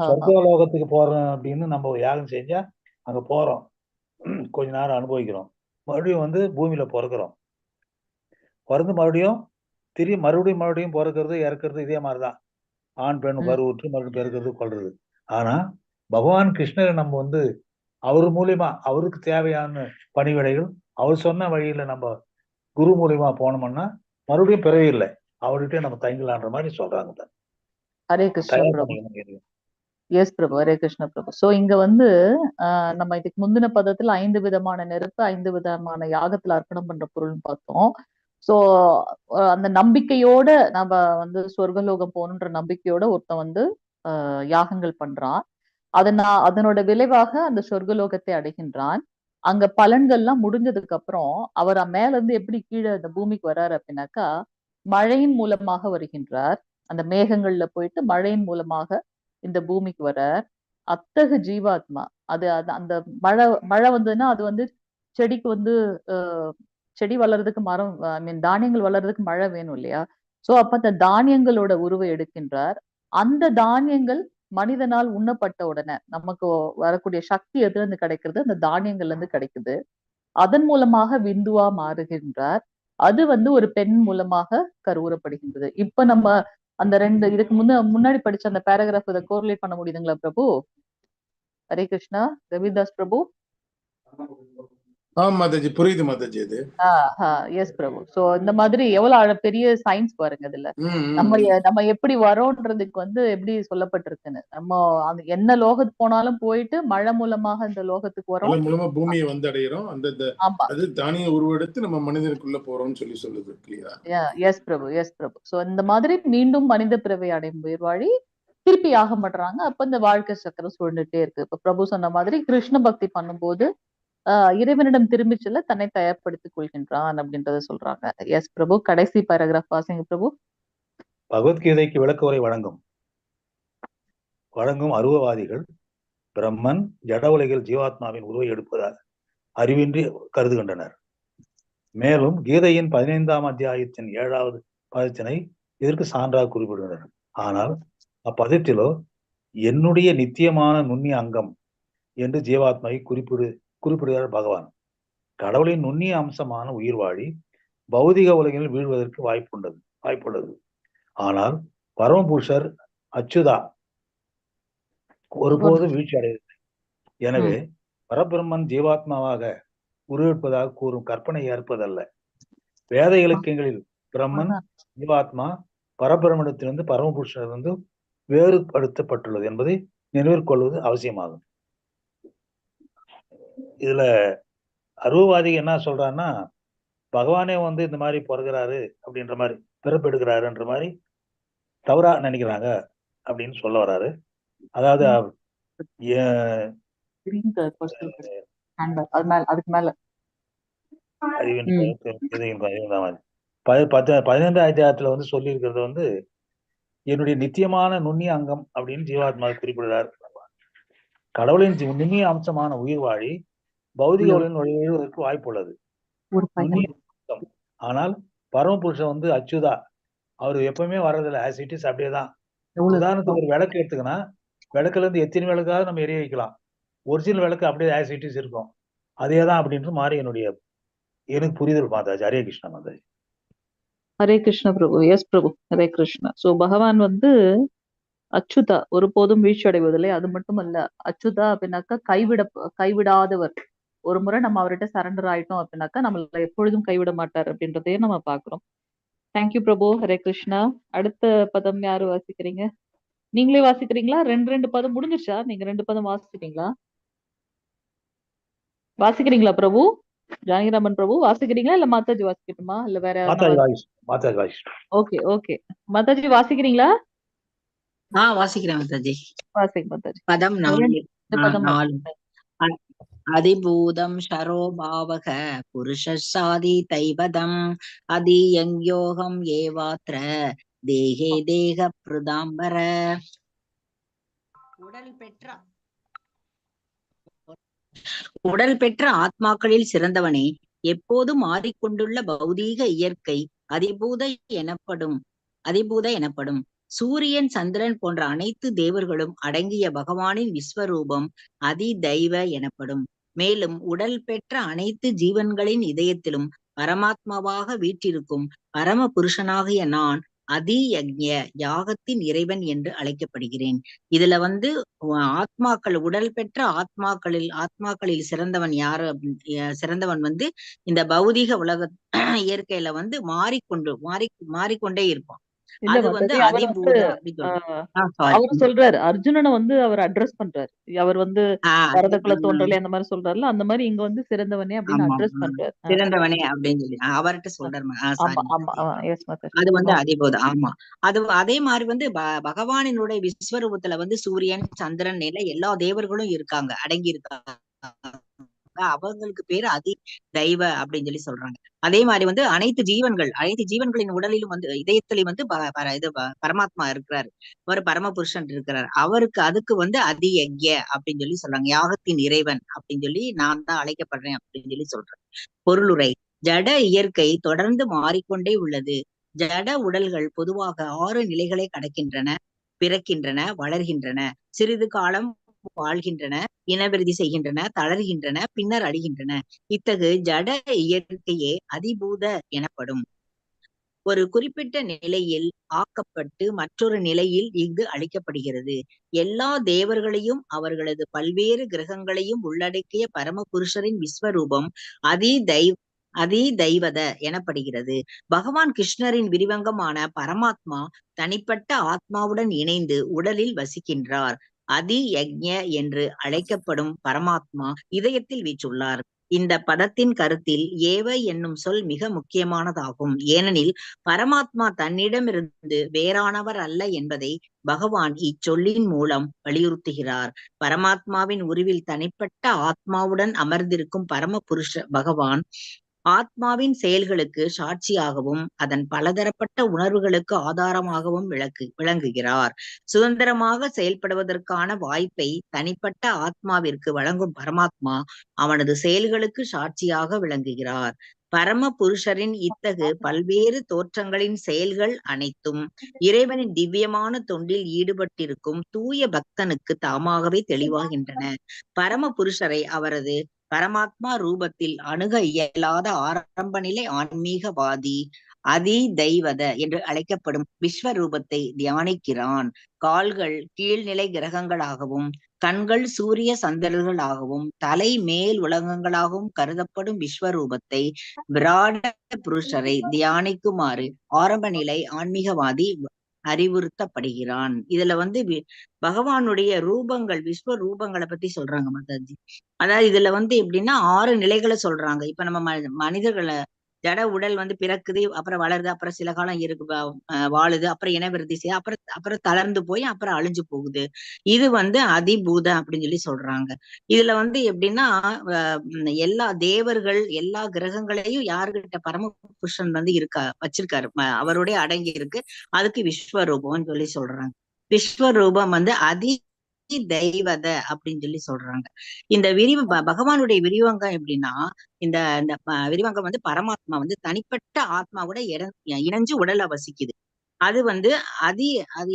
Speaker 3: சொர்க்கலோகத்துக்கு போறோம் அப்படின்னு நம்ம யாகம் செஞ்சா அங்க போறோம், கொஞ்ச நேரம் அனுபவிக்கிறோம், மறுபடியும் வந்து பூமியில பிறக்கிறோம். பிறந்து மறுபடியும் பிறக்கிறது இறக்கிறது இதே மாதிரிதான். ஆண் பெண் கருவுற்று மறுபடியும் பிறக்கிறது கொள்றது. ஆனா பகவான் கிருஷ்ணரை நம்ம வந்து அவர் மூலியமா அவருக்கு தேவையான பணிவிடைகள் அவர் சொன்ன வழியில நம்ம குரு மூலியமா போனோம்னா மறுபடியும் பிறவி இல்லை, அவர்கிட்ட நம்ம தங்கலான்ற மாதிரி சொல்றாங்க.
Speaker 2: ஹரே கிருஷ்ண பிரபு. எஸ் பிரபு, ஹரே கிருஷ்ண பிரபு. சோ இங்க வந்து நம்ம இதுக்கு முந்தின பதத்துல 5 விதமான நெருப்பு, 5 விதமான யாகத்துல அர்ப்பணம் பண்ற பொருள்னு பார்த்தோம். சோ அந்த நம்பிக்கையோட நம்ம வந்து சொர்க்கலோகம் போகணுன்ற நம்பிக்கையோட ஒருத்தன் வந்து யாகங்கள் பண்றான். அதனோட விளைவாக அந்த சொர்க்கலோகத்தை அடைகின்றான். அங்க பலன்கள்லாம் முடிஞ்சதுக்கு அப்புறம் அவர் மேல இருந்து எப்படி கீழே அந்த பூமிக்கு வர்றாரு அப்படின்னாக்கா, மழையின் மூலமாக வருகின்றார். அந்த மேகங்கள்ல போயிட்டு மழையின் மூலமாக இந்த பூமிக்கு வர்றார். அத்தகு ஜீவாத்மா அது அந்த மழை வந்ததுன்னா அது வந்து செடிக்கு வந்து செடி வளர்றதுக்கு மரம், ஐ மீன் தானியங்கள் வளர்றதுக்கு மழை வேணும் இல்லையா. சோ அப்ப அந்த தானியங்களோட உருவை எடுக்கின்றார். அந்த தானியங்கள் மனிதனால் உண்ணப்பட்ட உடனே நமக்கு வரக்கூடிய சக்தி எதுல இருந்து கிடைக்கிறது, அந்த தானியங்கள்ல இருந்து கிடைக்குது. அதன் மூலமாக விந்துவா மாறுகின்றார். அது வந்து ஒரு பெண் மூலமாக கருவுறப்படுகின்றது. இப்ப நம்ம அந்த இதுக்கு முன்னாடி படிச்ச அந்த பேராகிராஃப் இதை கோரிலேட் பண்ண முடியுதுங்களா பிரபு? ஹரே கிருஷ்ணா. ரவிதாஸ் பிரபு.
Speaker 1: மாதாஜி புரியுது மாதாஜி. அது
Speaker 2: எஸ் பிரபு. சோ இந்த மாதிரி எவ்வளவு பெரிய சயின்ஸ் பாருங்க இதுல. நம்ம எப்படி வரோன்றதுக்கு வந்து எப்படி சொல்லப்பட்டிருக்குன்னு. நம்ம அந்த என்ன லோகத்துக்கு போனாலும் போயிட்டு மழை மூலமாக இந்த லோகத்துக்கு வரோம்,
Speaker 1: மழை மூலமா பூமியை வந்து அடையிறோம். அது தானிய உருவெடுத்து நம்ம மனிதனுக்குள்ள போறோம்னு சொல்லுது. கிளியரா?
Speaker 2: எஸ் பிரபு, எஸ் பிரபு. சோ இந்த மாதிரி மீண்டும் மனித பிறவை அடையும் உயிர் வாழி திருப்பி ஆகப்படுறாங்க. அப்ப இந்த வாழ்க்கை சக்கரம் சுழண்டுட்டே இருக்கு. இப்ப பிரபு சொன்ன மாதிரி கிருஷ்ண பக்தி பண்ணும்போது இறைவனிடம் திரும்பி செல்ல தன்னை தயார்படுத்திக் கொள்கின்றான் அப்படின்றத சொல்றாங்க. எஸ் பிரபு. கடைசி பேராகிராஃப் வாசிங்க பிரபு.
Speaker 3: பகவத்கீதைக்கு விளக்குரை வழங்கும் அருவவாதிகள் பிரம்மன் ஜட உலகில் ஜீவாத்மாவின் உருவை எடுப்பதாக அறிவின்றி கருதுகின்றனர். மேலும் கீதையின் 15ஆம் அத்தியாயத்தின் 7வது பதத்தினை இதற்கு சான்றாக குறிப்பிடுகின்றனர். ஆனால் அப்பதத்திலோ என்னுடைய நித்தியமான நுண்ணிய அங்கம் என்று ஜீவாத்மாவை குறிப்பிடுகிறார் பகவான். கடவுளின் நுண்ணிய அம்சமான உயிர் வாழி பௌதிக உலகில் வீழ்வதற்கு வாய்ப்புள்ளது. ஆனால் பரமபுருஷர் அச்சுதா ஒருபோதும் வீழ்ச்சி அடையவில்லை. எனவே பரபிரம்மன் ஜீவாத்மாவாக உருவெடுப்பதாக கூறும் கற்பனை ஏற்பதல்ல. வேத இலக்கியங்களில் பிரம்மன் ஜீவாத்மா பரபிரமணத்திலிருந்து பரமபுருஷனிலிருந்து வேறுபடுத்தப்பட்டுள்ளது என்பதை நினைவில் கொள்வது அவசியமாகும். இதுல அருவவாதி என்ன சொல்றான்னா, பகவானே வந்து இந்த மாதிரி பிறகுறாரு அப்படின்ற மாதிரி, பிறப்பெடுக்கிறாருன்ற மாதிரி தவறா நினைக்கிறாங்க அப்படின்னு சொல்ல வர்றாரு. அதாவது
Speaker 2: அதுக்கு மேல
Speaker 3: 15ஆம் அத்தியாயத்துல வந்து சொல்லி இருக்கிறது வந்து என்னுடைய நித்தியமான நுண்ணிய அங்கம் அப்படின்னு ஜீவாத்மா குறிப்பிடுறார். கடவுளின் நுண்ணிய அம்சமான உயிர் வாழி பௌதிக உலகில் நுழைவதற்கு வாய்ப்புள்ளது. ஆனால் பரமபுருஷன் வந்து அச்சுதா, அவரு எப்பவுமே வர்றதில்லை. ஆஸ் இட் இஸ் அப்படியேதான். உதாரணத்துக்கு ஒரு விளக்கு எடுத்துக்கினா, விளக்குல இருந்து எத்தனை விளக்காவது நம்ம எரிய வைக்கலாம். ஒரிஜினல் விளக்கு அப்படியே ஆஸ் இட் இஸ் இருக்கும். அதேதான் அப்படின்றது மாதிரி எனக்கு புரிதல் மாதாஜி. ஹரே கிருஷ்ணா மாதாஜி.
Speaker 2: ஹரே கிருஷ்ண பிரபு. எஸ் பிரபு. ஹரே கிருஷ்ணா. சோ பகவான் வந்து அச்சுதா, ஒருபோதும் வீழ்ச்சி அடைவதில்லை. அது மட்டும் அல்ல, அச்சுதா அப்படின்னாக்கா கைவிடாதவர். ஒரு முறை நம்ம அவர்கிட்ட சரண்டர் ஆயிட்டோம் அப்படின்னாக்கா நம்மள எப்பொழுதும் கைவிட மாட்டார் அப்படின்றதையும் நம்ம பாக்குறோம். தேங்க்யூ பிரபு. ஹரே கிருஷ்ணா. அடுத்த பதம் யாரு வாசிக்கிறீங்க? நீங்களே வாசிக்கிறீங்களா? ரெண்டு பதம் முடிஞ்சிருச்சா? நீங்க 2 பதம் வாசிக்கிறீங்களா பிரபு? ஜானகிராமன் பிரபு வாசிக்கிறீங்களா இல்ல மாதாஜி வாசிக்கட்டுமா? இல்ல வேற
Speaker 3: யாராவது?
Speaker 2: Okay okay. மாதாஜி வாசிக்கிறீங்களா?
Speaker 4: வாசிக்கிறேன் மாதாஜி.
Speaker 2: வாசிங்க மாதாஜி.
Speaker 4: பதம் 4. அதிபூதம் ஷரோபாவக புருஷாதி தைவதம் அதியங்யோகம் ஏவாத்ர தேகே தேக பிரதாம்பர. உடல் பெற்ற ஆத்மாக்களில் சிறந்தவனே, எப்போது மாறிக்கொண்டுள்ள பௌதீக இயற்கை அதிபூத எனப்படும். சூரியன் சந்திரன் போன்ற அனைத்து தேவர்களும் அடங்கிய பகவானின் விஸ்வரூபம் அதி தெய்வ எனப்படும். மேலும் உடல் பெற்ற அனைத்து ஜீவன்களின் இதயத்திலும் பரமாத்மாவாக வீற்றிருக்கும் பரம புருஷனாகிய நான் அதி யக்ஞ யாகத்தின் இறைவன் என்று அழைக்கப்படுகிறேன். இதுல வந்து ஆத்மாக்கள், உடல் பெற்ற ஆத்மாக்களில் சிறந்தவன் யாரு? சிறந்தவன் வந்து இந்த பௌதிக உலக இயற்கையில வந்து மாறிக்கொண்டே இருப்பான். அது வந்து அதிபூத
Speaker 2: அவர் சொல்றாரு. அர்ஜுனனை வந்து அவர் அட்ரஸ் பண்றாரு. அவர் வந்து பரதக்குல தோன்றலே அந்த மாதிரி சொல்றாருல, அந்த மாதிரி இங்க வந்து சிறந்தவனே அப்படின்னு அட்ரஸ் பண்றாரு.
Speaker 4: சிறந்தவனே அப்படின்னு சொல்லி அவர்கிட்ட சொல்றாரு. அது வந்து அதிபூத. ஆமா, அது அதே மாதிரி வந்து பகவானினுடைய விஸ்வரூபத்துல வந்து சூரியன் சந்திரன் நிலை எல்லா தேவர்களும் இருக்காங்க, அடங்கி இருக்காங்க. அவங்களுக்கு பேரு அதி தெய்வ அப்படின்னு சொல்லி சொல்றாங்க. அதே மாதிரி வந்து அனைத்து ஜீவன்களின் உடலிலும் வந்து இதயத்திலையும் வந்து பரமாத்மா இருக்கிறாரு. அவர் பரமபுருஷன் இருக்கிறார். அதுக்கு வந்து அதி யக்ஞ அப்படின்னு சொல்லி சொல்றாங்க. யாகத்தின் இறைவன் அப்படின்னு சொல்லி நான் தான் அழைக்கப்படுறேன் அப்படின்னு சொல்லி சொல்றேன். பொருளுரை: ஜட இயற்கை தொடர்ந்து மாறிக்கொண்டே உள்ளது. ஜட உடல்கள் பொதுவாக 6 நிலைகளை கடக்கின்றன: பிறக்கின்றன, வளர்கின்றன, சிறிது காலம் வாழ்கின்றன, இனவிருதி செய்கின்றன, தளர்கின்றன, பின்னர் அழிகின்றன. இத்தகு ஜட இயற்கையே அதிபூத எனப்படும். ஒரு குறிப்பிட்ட நிலையில் ஆக்கப்பட்டு மற்றொரு நிலையில் இங்கு அளிக்கப்படுகிறது. எல்லா தேவர்களையும் அவர்களது பல்வேறு கிரகங்களையும் உள்ளடக்கிய பரமபுருஷரின் விஸ்வரூபம் அதிதைவத எனப்படுகிறது. பகவான் கிருஷ்ணரின் விரிவங்கமான பரமாத்மா தனிப்பட்ட ஆத்மாவுடன் இணைந்து உடலில் வசிக்கின்றார். அதி யக்ஞ என்று அழைக்கப்படும் பரமாத்மா இதயத்தில் வீற்றுள்ளார். இந்த பதத்தின் கருத்தில் ஏவ என்னும் சொல் மிக முக்கியமானதாகும். ஏனெனில் பரமாத்மா தன்னிடமிருந்து வேறானவர் அல்ல என்பதை பகவான் இச்சொல்லின் மூலம் வலியுறுத்துகிறார். பரமாத்மாவின் உருவில் தனிப்பட்ட ஆத்மாவுடன் அமர்ந்திருக்கும் பரம புருஷ பகவான் ஆத்மாவின் செயல்களுக்கு சாட்சியாகவும் அதன் பலதரப்பட்ட உணர்வுகளுக்கு ஆதாரமாகவும் விளங்குகிறார். சுதந்திரமாக செயல்படுவதற்கான வாய்ப்பை தனிப்பட்ட ஆத்மாவிற்கு வழங்கும் பரமாத்மா அவனது செயல்களுக்கு சாட்சியாக விளங்குகிறார். பரம புருஷரின் இத்தகு பல்வேறு தோற்றங்களின் செயல்கள் அனைத்தும் இறைவனின் திவ்யமான தொண்டில் ஈடுபட்டிருக்கும் தூய பக்தனுக்கு தாமாகவே தெளிவாகின்றன. பரம புருஷரை அவரது பரமாத்மா ரூபத்தில் அணுக இயலாத ஆரம்ப நிலை ஆன்மீகவாதி அதிதைவத என்று அழைக்கப்படும் விஸ்வரூபத்தை தியானிக்கிறான். கால்கள் கீழ்நிலை கிரகங்களாகவும் கண்கள் சூரிய சந்திரர்களாகவும் தலை மேல் உலகங்களாகவும் கருதப்படும் விஸ்வரூபத்தை விராட புருஷரை தியானிக்குமாறு ஆரம்ப நிலை ஆன்மீகவாதி அறிவுறுத்தப்படுகிறான். இதுல பகவானுடைய ரூபங்கள் விஸ்வ ரூபங்களை பத்தி சொல்றாங்க மாதாஜி. அதாவது இதுல எப்படின்னா 6 நிலைகளை சொல்றாங்க. இப்ப நம்ம மனிதர்களை ஜட உடல் பிறக்குது, அப்புறம் வளருது, அப்புறம் சில காலம் இருக்கு வாழுது, அப்புறம் இனவிருத்தி செய்ய, அப்புறம் தளர்ந்து போய் அப்புறம் அழிஞ்சு போகுது. இது அதிபூத அப்படின்னு சொல்லி சொல்றாங்க. இதுல எப்படின்னா எல்லா தேவர்கள் எல்லா கிரகங்களையும் யாருகிட்ட பரம புருஷன் வச்சிருக்காரு, அவருடைய அடங்கி இருக்கு. அதுக்கு விஸ்வரூபம்னு சொல்லி சொல்றாங்க. விஸ்வரூபம் அதிதைவத அப்படின்னு சொல்லி சொல்றாங்க. இந்த பகவானுடைய விரிவங்கம் எப்படின்னா இந்த விரிவங்கம் பரமாத்மா தனிப்பட்ட ஆத்மாவோட இணைஞ்சு உடலை வசிக்குது. அது அது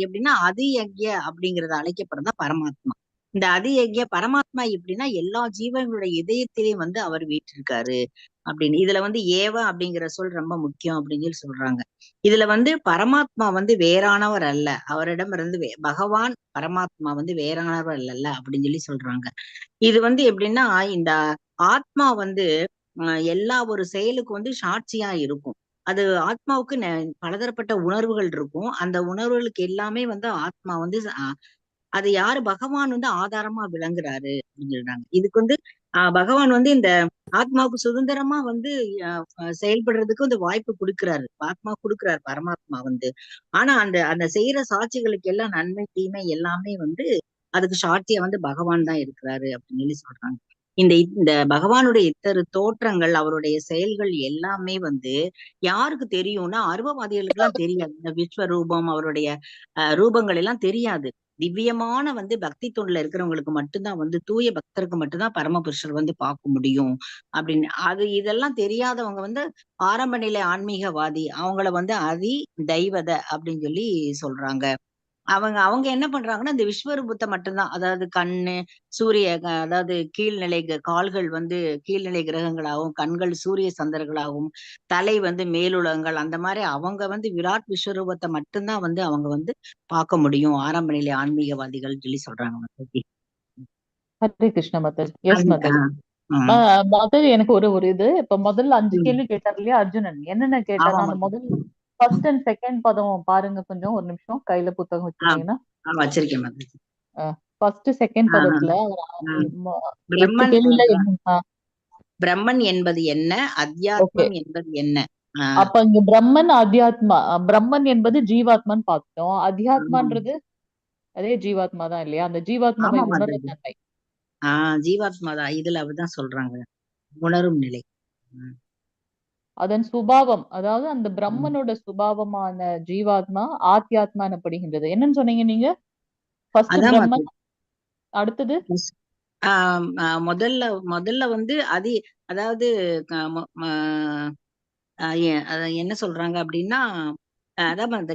Speaker 4: எப்படின்னா அதியக்ய அப்படிங்கறத அழைக்கப்படுறதா பரமாத்மா. இந்த அதியக்ய பரமாத்மா எப்படின்னா எல்லா ஜீவர்களுடைய இதயத்திலேயும் அவர் வீற்றிருக்காரு அப்படின்னு. இதுல ஏவ அப்படிங்கிற சொல் ரொம்ப முக்கியம் அப்படின்னு சொல்லி சொல்றாங்க. இதுல பரமாத்மா வேறானவர் அல்ல, அவரிடம் இருந்து பகவான் பரமாத்மா வேறானவர் அல்ல அப்படின்னு சொல்லி சொல்றாங்க. இது எப்படின்னா இந்த ஆத்மா எல்லா ஒரு செயலுக்கு சாட்சியா இருக்கும். அது ஆத்மாவுக்கு பலதரப்பட்ட உணர்வுகள் இருக்கும். அந்த உணர்வுகளுக்கு எல்லாமே ஆத்மா அது யாரு பகவான் ஆதாரமா விளங்குறாரு அப்படின்னு சொல்றாங்க. இதுக்கு பகவான் இந்த ஆத்மாவுக்கு சுதந்திரமா செயல்படுறதுக்கு வாய்ப்பு கொடுக்கிறாரு, ஆத்மா கொடுக்கிறாரு பரமாத்மா. ஆனா அந்த செய்யற சாட்சிகளுக்கு எல்லாம் நன்மை தீமை எல்லாமே அதுக்கு சாட்சியா பகவான் தான் இருக்கிறாரு அப்படின்னு சொல்லி சொல்றாங்க. இந்த பகவானுடைய இத்தரு தோற்றங்கள் அவருடைய செயல்கள் எல்லாமே யாருக்கு தெரியும்னா அருவவாதிகளுக்கு எல்லாம் தெரியாது. இந்த விஸ்வரூபம் அவருடைய ரூபங்கள் எல்லாம் தெரியாது. திவ்யமான பக்தி தொண்டுல இருக்கிறவங்களுக்கு மட்டும்தான் தூய பக்தருக்கு மட்டும்தான் பரமபுருஷர் பார்க்க முடியும் அப்படின்னு. இதெல்லாம் தெரியாதவங்க ஆரம்ப நிலை ஆன்மீகவாதி அவங்கள அதிதைவத அப்படின்னு சொல்லி சொல்றாங்க. அவங்க என்ன பண்றாங்கன்னா இந்த விஸ்வரூபத்தை மட்டும்தான், அதாவது கண்ணு சூரிய அதாவது கீழ்நிலை கால்கள் கீழ்நிலை கிரகங்களாகவும் கண்கள் சூரிய சந்திரர்களாகவும் தலை மேலுலகங்கள் அந்த மாதிரி அவங்க விராட் விஸ்வரூபத்தை மட்டும்தான் அவங்க பார்க்க முடியும் ஆரம்ப நிலை ஆன்மீகவாதிகள் சொல்லி சொல்றாங்க.
Speaker 2: ஹரே கிருஷ்ண மாதாஜி. எஸ் மாதாஜி. மாதாஜி எனக்கு ஒரு இது இப்ப முதல்ல 5 கேள்வி கேட்டார் இல்லையா அர்ஜுனன், என்னென்ன கேட்டாரு அந்த முதல் ஃபர்ஸ்ட் அண்ட் செகண்ட் பதம் பாருங்க கொஞ்சம், ஒரு நிமிஷம் கையில புத்தகம் வச்சிருக்கீங்கன்னா
Speaker 4: வச்சிருக்கேன்.
Speaker 2: ஃபர்ஸ்ட் செகண்ட் பதத்துல
Speaker 4: பிரம்மன் என்பது என்ன, அத்தியாத்மம் என்பது என்ன?
Speaker 2: அப்ப இங்க பிரம்மன் அத்தியாத்மா, பிரம்மன் என்பது ஜீவாத்மான்னு பார்த்தோம். அத்தியாத்மான்றது அதே ஜீவாத்மா தான் இல்லையா? அந்த ஜீவாத்மாவை உணர்ற தன்மை.
Speaker 4: ஜீவாத்மா தான் இதுல அப்படிதான் சொல்றாங்க, உணரும் நிலை.
Speaker 2: அதன் சுபாவம், அதாவது அந்த பிரம்மனோட சுபாவமான ஜீவாத்மா ஆத்யாத்மா எனப்படுகின்றது. என்னன்னு சொன்னீங்க நீங்க? ஃபர்ஸ்ட் பிரம்மன், அடுத்தது
Speaker 4: முதல்ல அதாவது என்ன சொல்றாங்க அப்படின்னா அதான்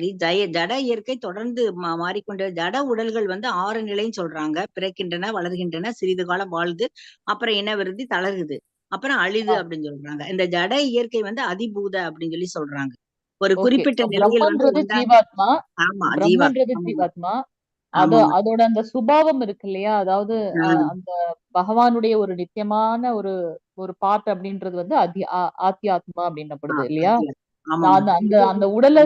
Speaker 4: ஜட இயற்கை தொடர்ந்து மாறிக்கொண்ட ஜட உடல்கள் 6 நிலைன்னு சொல்றாங்க. பிறக்கின்றன, வளர்கின்றன, சிறிது காலம் வாழுது, அப்புறம் இனவிருத்தி, தளருது, அப்புறம் அழிது அப்படின்னு சொல்றாங்க. இந்த ஜட இயற்கை அதிபூத அப்படின்னு சொல்லி சொல்றாங்க. ஒரு குறிப்பிட்ட நிலையில் வந்து
Speaker 2: பிரம்மன்றது ஜீவாத்மா,
Speaker 4: ஆமா
Speaker 2: பிரம்மன்றது
Speaker 4: ஜீவாத்மா.
Speaker 2: ஜீவாத்மா.
Speaker 4: ஆமாங்க.
Speaker 2: அதோட அந்த சுபாவம் இருக்கு இல்லையா, அதாவது அந்த பகவானுடைய ஒரு நித்தியமான ஒரு பார்ட் அப்படின்றது வந்து ஆத்தியாத்மா அப்படின்னப்படுது இல்லையா. அந்த அந்த அந்த உடலை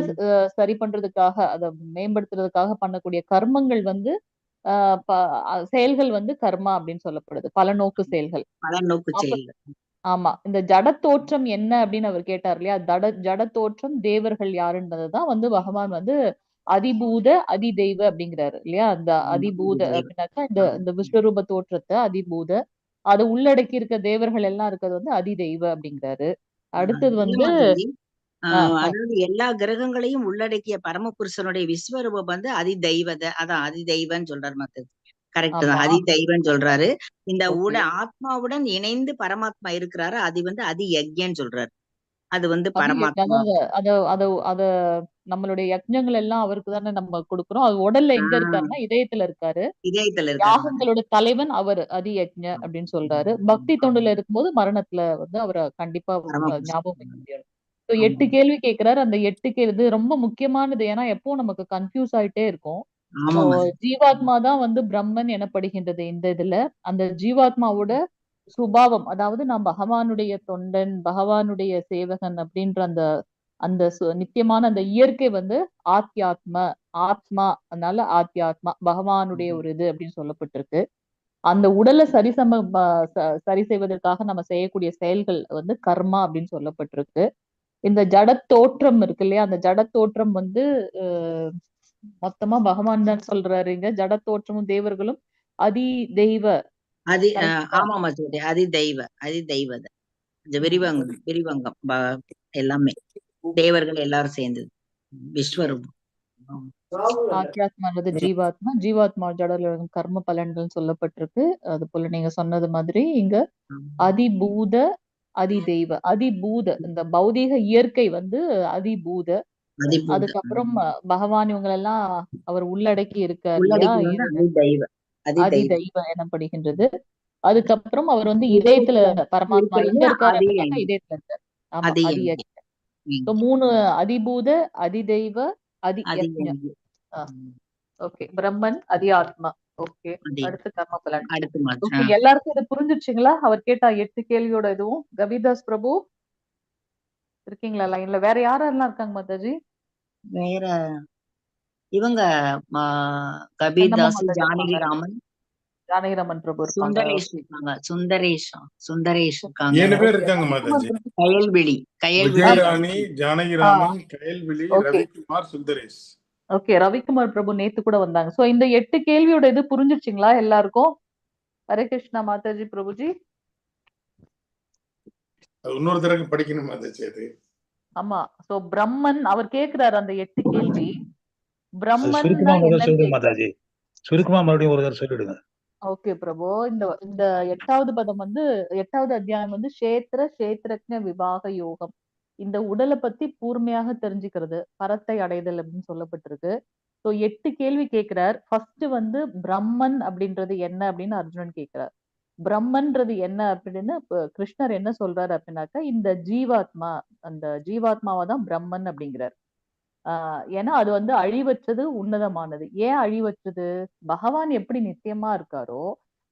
Speaker 2: சரி பண்றதுக்காக, அதை மேம்படுத்துறதுக்காக பண்ணக்கூடிய கர்மங்கள் வந்து செயல்கள் வந்து கர்மா அப்படின்னு சொல்லப்படுது, பலநோக்கு செயல்கள்.
Speaker 4: பலநோக்கு செயல்கள்.
Speaker 2: ஆமா, இந்த ஜட தோற்றம் என்ன அப்படின்னு அவர் கேட்டார் இல்லையா, ஜட தோற்றம் தேவர்கள் யாருன்றதுதான் வந்து பகவான் வந்து அதிபூத அதிதெய்வ அப்படிங்கிறாரு இல்லையா. அந்த அதிபூத அப்படின்னாக்கா இந்த விஸ்வரூப தோற்றத்தை அதிபூத, அது உள்ளடக்கி இருக்க தேவர்கள் எல்லாம் இருக்கிறது வந்து அதிதெய்வ அப்படிங்கிறாரு. அடுத்தது வந்து
Speaker 4: அதாவது எல்லா கிரகங்களையும் உள்ளடக்கிய பரமபுருஷனுடைய விஸ்வரூபம் வந்து அதிதெய்வத, அதான் அதிதெய்வன்னு சொல்றாரு. மத்தது கரெக்ட் தான், அதிதெய்வன்னு சொல்றாரு. இந்த ஆத்மாவுடன் இணைந்து பரமாத்மா இருக்கிறாரு, அது வந்து அதியஜ்ஞன்னு சொல்றாரு. அது வந்து பரமாத்மா.
Speaker 2: அத நம்மளுடைய யஜ்ஞங்கள் எல்லாம் அவருக்கு தானே நம்ம கொடுக்கிறோம். அது உடல்ல எங்க இருக்காருன்னா இதயத்துல இருக்காரு.
Speaker 4: இதயத்துல
Speaker 2: யாகங்களோட தலைவன் அவர் அதியஜ்ஞ அப்படின்னு சொல்றாரு. பக்தி தொண்டுல இருக்கும்போது மரணத்துல வந்து அவரை கண்டிப்பா ஞாபகம் வைக்க முடியாது. 8 கேள்வி கேட்கிறாரு. அந்த 8 கேள்வி ரொம்ப முக்கியமானது. ஏன்னா எப்போ நமக்கு கன்ஃபியூஸ் ஆயிட்டே இருக்கும். ஜீவாத்மா தான் வந்து பிரம்மன் எனப்படுகின்றது இந்த இதுல. அந்த ஜீவாத்மாவோட சுபாவம், அதாவது நான் பகவானுடைய தொண்டன், பகவானுடைய சேவகன் அப்படின்ற அந்த அந்த நித்தியமான அந்த இயற்கை வந்து ஆத்மா, அதனால ஆத்யாத்மா பகவானுடைய ஒரு இது அப்படின்னு சொல்லப்பட்டிருக்கு. அந்த உடலை சரி செய்வதற்காக நம்ம செய்யக்கூடிய செயல்கள் வந்து கர்மா அப்படின்னு சொல்லப்பட்டிருக்கு. இந்த ஜட தோற்றம் இருக்கு இல்லையா, அந்த ஜட தோற்றம் வந்து மொத்தமா பகவான் தான் சொல்றாரு இங்க. ஜட தோற்றமும் தேவர்களும் அதிதெய்வ,
Speaker 4: ஆமாமா அதிதெய்வத விரிவங்கம் எல்லாமே தேவர்கள் எல்லாரும் சேர்ந்தது விஸ்வரூபம்.
Speaker 2: ஆத்யாத்மானது ஜீவாத்மா, ஜீவாத்மா ஜடல கர்ம பலன்கள் சொல்லப்பட்டிருக்கு. அது போல நீங்க சொன்னது மாதிரி இங்க அதிபூத அதிதெய்வ. அதிபூத இந்த பௌதீக இயற்கை வந்து அதிபூத. அதுக்கப்புறம் பகவான் இவங்களெல்லாம் அவர் உள்ளடக்கி இருக்கார் இல்லையா, அதிதெய்வ எனப்படுகின்றது. அதுக்கப்புறம் அவர் வந்து இதயத்துல பரமாத்மா எங்க இருக்காரு அப்படின்னா இதயத்துல இருக்காரு. ஆமா, அதியஜ்ஞ. 3 அதிபூத, அதிதெய்வ, அதியஜ்ஞ. ஓகே, பிரம்மன், அதியாத்மா. ஓகே, அடுத்து கர்ம பலன். ஓகே, எல்லாருக்கும் இது புரிஞ்சிருச்சுங்களா? அவர் கேட்டா 8 கேள்வியோட இதுவும். கவிதாஸ் பிரபு இருக்கீங்களா லைன்ல? வேற யாரெல்லாம் இருக்காங்க மாதாஜி?
Speaker 4: வேற இவங்க கபீர்தாஸ், ஜானகிராமன் பிரபு இருப்பாங்க. சுந்தரேஷ் இருக்காங்க.
Speaker 1: 7 பேர் இருக்காங்க மாதாஜி.
Speaker 4: கயல்விழி,
Speaker 1: விஜயராணி, ஜானகிராமன், கயல்விழி, ரவிக்குமார், சுந்தரேஷ்.
Speaker 2: ஓகே, ரவிக்குமார் பிரபு நேத்து கூட வந்தாங்க. சோ இந்த 8 கேள்வியோட இது புரிஞ்சிருச்சுங்களா எல்லாருக்கும்? ஹரே கிருஷ்ணா மாதாஜி பிரபுஜி.
Speaker 1: இன்னொரு தடவை படிக்கணும் மாதாஜி அது.
Speaker 2: ஆமா, சோ பிரம்மன் அவர் கேக்குறாரு அந்த 8 கேள்வி. பிரம்மன்
Speaker 3: மாதாஜி சுருக்கமா மறுபடியும் ஒரு தடவை சொல்லிடுங்க.
Speaker 2: ஓகே பிரபு, இந்த 8வது பதம் வந்து 8வது அத்தியாயம் வந்து கஷேத்திரஜ்ஞ விபாக யோகம். இந்த உடலை பத்தி கூர்மையாக தெரிஞ்சுக்கிறது, பரத்தை அடைதல் அப்படின்னு சொல்லப்பட்டிருக்கு. ஸோ 8 கேள்வி கேட்கிறார். ஃபர்ஸ்ட் வந்து பிரம்மன் அப்படின்றது என்ன அப்படின்னு அர்ஜுனன் கேட்கிறார். பிரம்மன்றது என்ன அப்படின்னு கிருஷ்ணர் என்ன சொல்றாரு அப்படின்னாக்கா, இந்த ஜீவாத்மா, அந்த ஜீவாத்மாவை தான் பிரம்மன் அப்படிங்கிறார். ஏன்னா அது வந்து அழிவற்றது, உன்னதமானது. ஏன் அழிவற்றது? பகவான் எப்படி நித்தியமா இருக்காரோ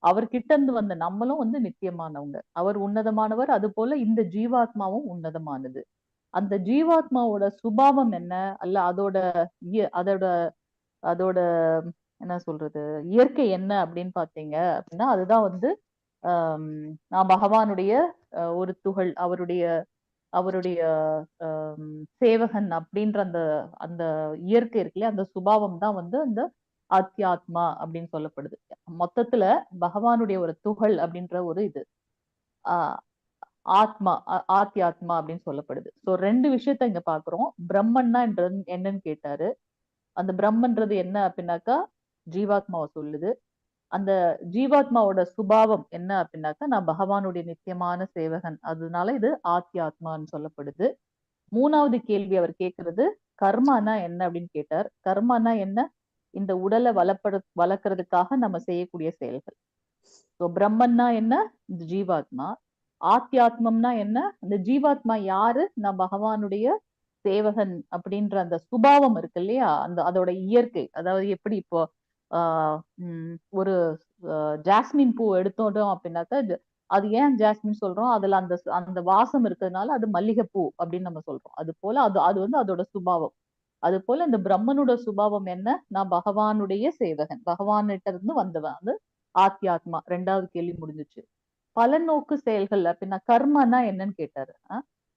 Speaker 2: அவர்கிட்ட இருந்து வந்த நம்மளும் வந்து நித்தியமானவங்க. அவர் உன்னதமானவர், அது போல இந்த ஜீவாத்மாவும் உன்னதமானது. அந்த ஜீவாத்மாவோட சுபாவம் என்ன, அல்ல அதோட அதோட அதோட என்ன சொல்றது, இயற்கை என்ன அப்படின்னு பாத்தீங்க அப்படின்னா, அதுதான் வந்து நான் பகவானுடைய ஒரு துகள், அவருடைய சேவகன் அப்படின்ற அந்த அந்த இயற்கை இருக்குல்ல, அந்த சுபாவம் தான் வந்து அந்த ஆத்யாத்மா அப்படின்னு சொல்லப்படுது. மொத்தத்துல பகவானுடைய ஒரு துகள் அப்படின்ற ஒரு இது ஆத்யாத்மா அப்படின்னு சொல்லப்படுது. சோ 2 விஷயத்த இங்க பாக்குறோம். பிரம்மன்னா என்னன்னு கேட்டாரு. அந்த பிரம்மன்றது என்ன அப்படின்னாக்கா ஜீவாத்மாவை சொல்லுது. அந்த ஜீவாத்மாவோட சுபாவம் என்ன அப்படின்னாக்கா நான் பகவானுடைய நித்தியமான சேவகன், அதனால இது ஆத்யாத்மான்னு சொல்லப்படுது. 3வது கேள்வி அவர் கேட்கறது கர்மானா என்ன அப்படின்னு கேட்டார். கர்மானா என்ன? இந்த உடலை வளர்க்கறதுக்காக நம்ம செய்யக்கூடிய செயல்கள். ஸோ பிரம்மன்னா என்ன? இந்த ஜீவாத்மா. ஆத்யாத்மம்னா என்ன? அந்த ஜீவாத்மா யாரு? நான் பகவானுடைய சேவகன் அப்படின்ற அந்த சுபாவம் இருக்கு இல்லையா, அதோட இயற்கை. அதாவது எப்படி இப்போ ஒரு ஜாஸ்மின் பூ எடுத்தோம் அப்படின்னாக்கா, அது ஏன் ஜாஸ்மின் சொல்றோம், அதுல அந்த அந்த வாசம் இருக்கிறதுனால அது மல்லிகைப்பூ அப்படின்னு நம்ம சொல்றோம். அது போல அது அது வந்து அதோட சுபாவம். அது போல இந்த பிரம்மனோட சுபாவம் என்ன, நான் பகவானுடைய சேவகன், பகவான்கிட்ட இருந்து வந்தவன். அது ஆத்யாத்மா. 2வது கேள்வி முடிஞ்சிச்சு. பலநோக்கு செயல்கள் அப்படின்னா கர்மனா என்னன்னு கேட்டாரு.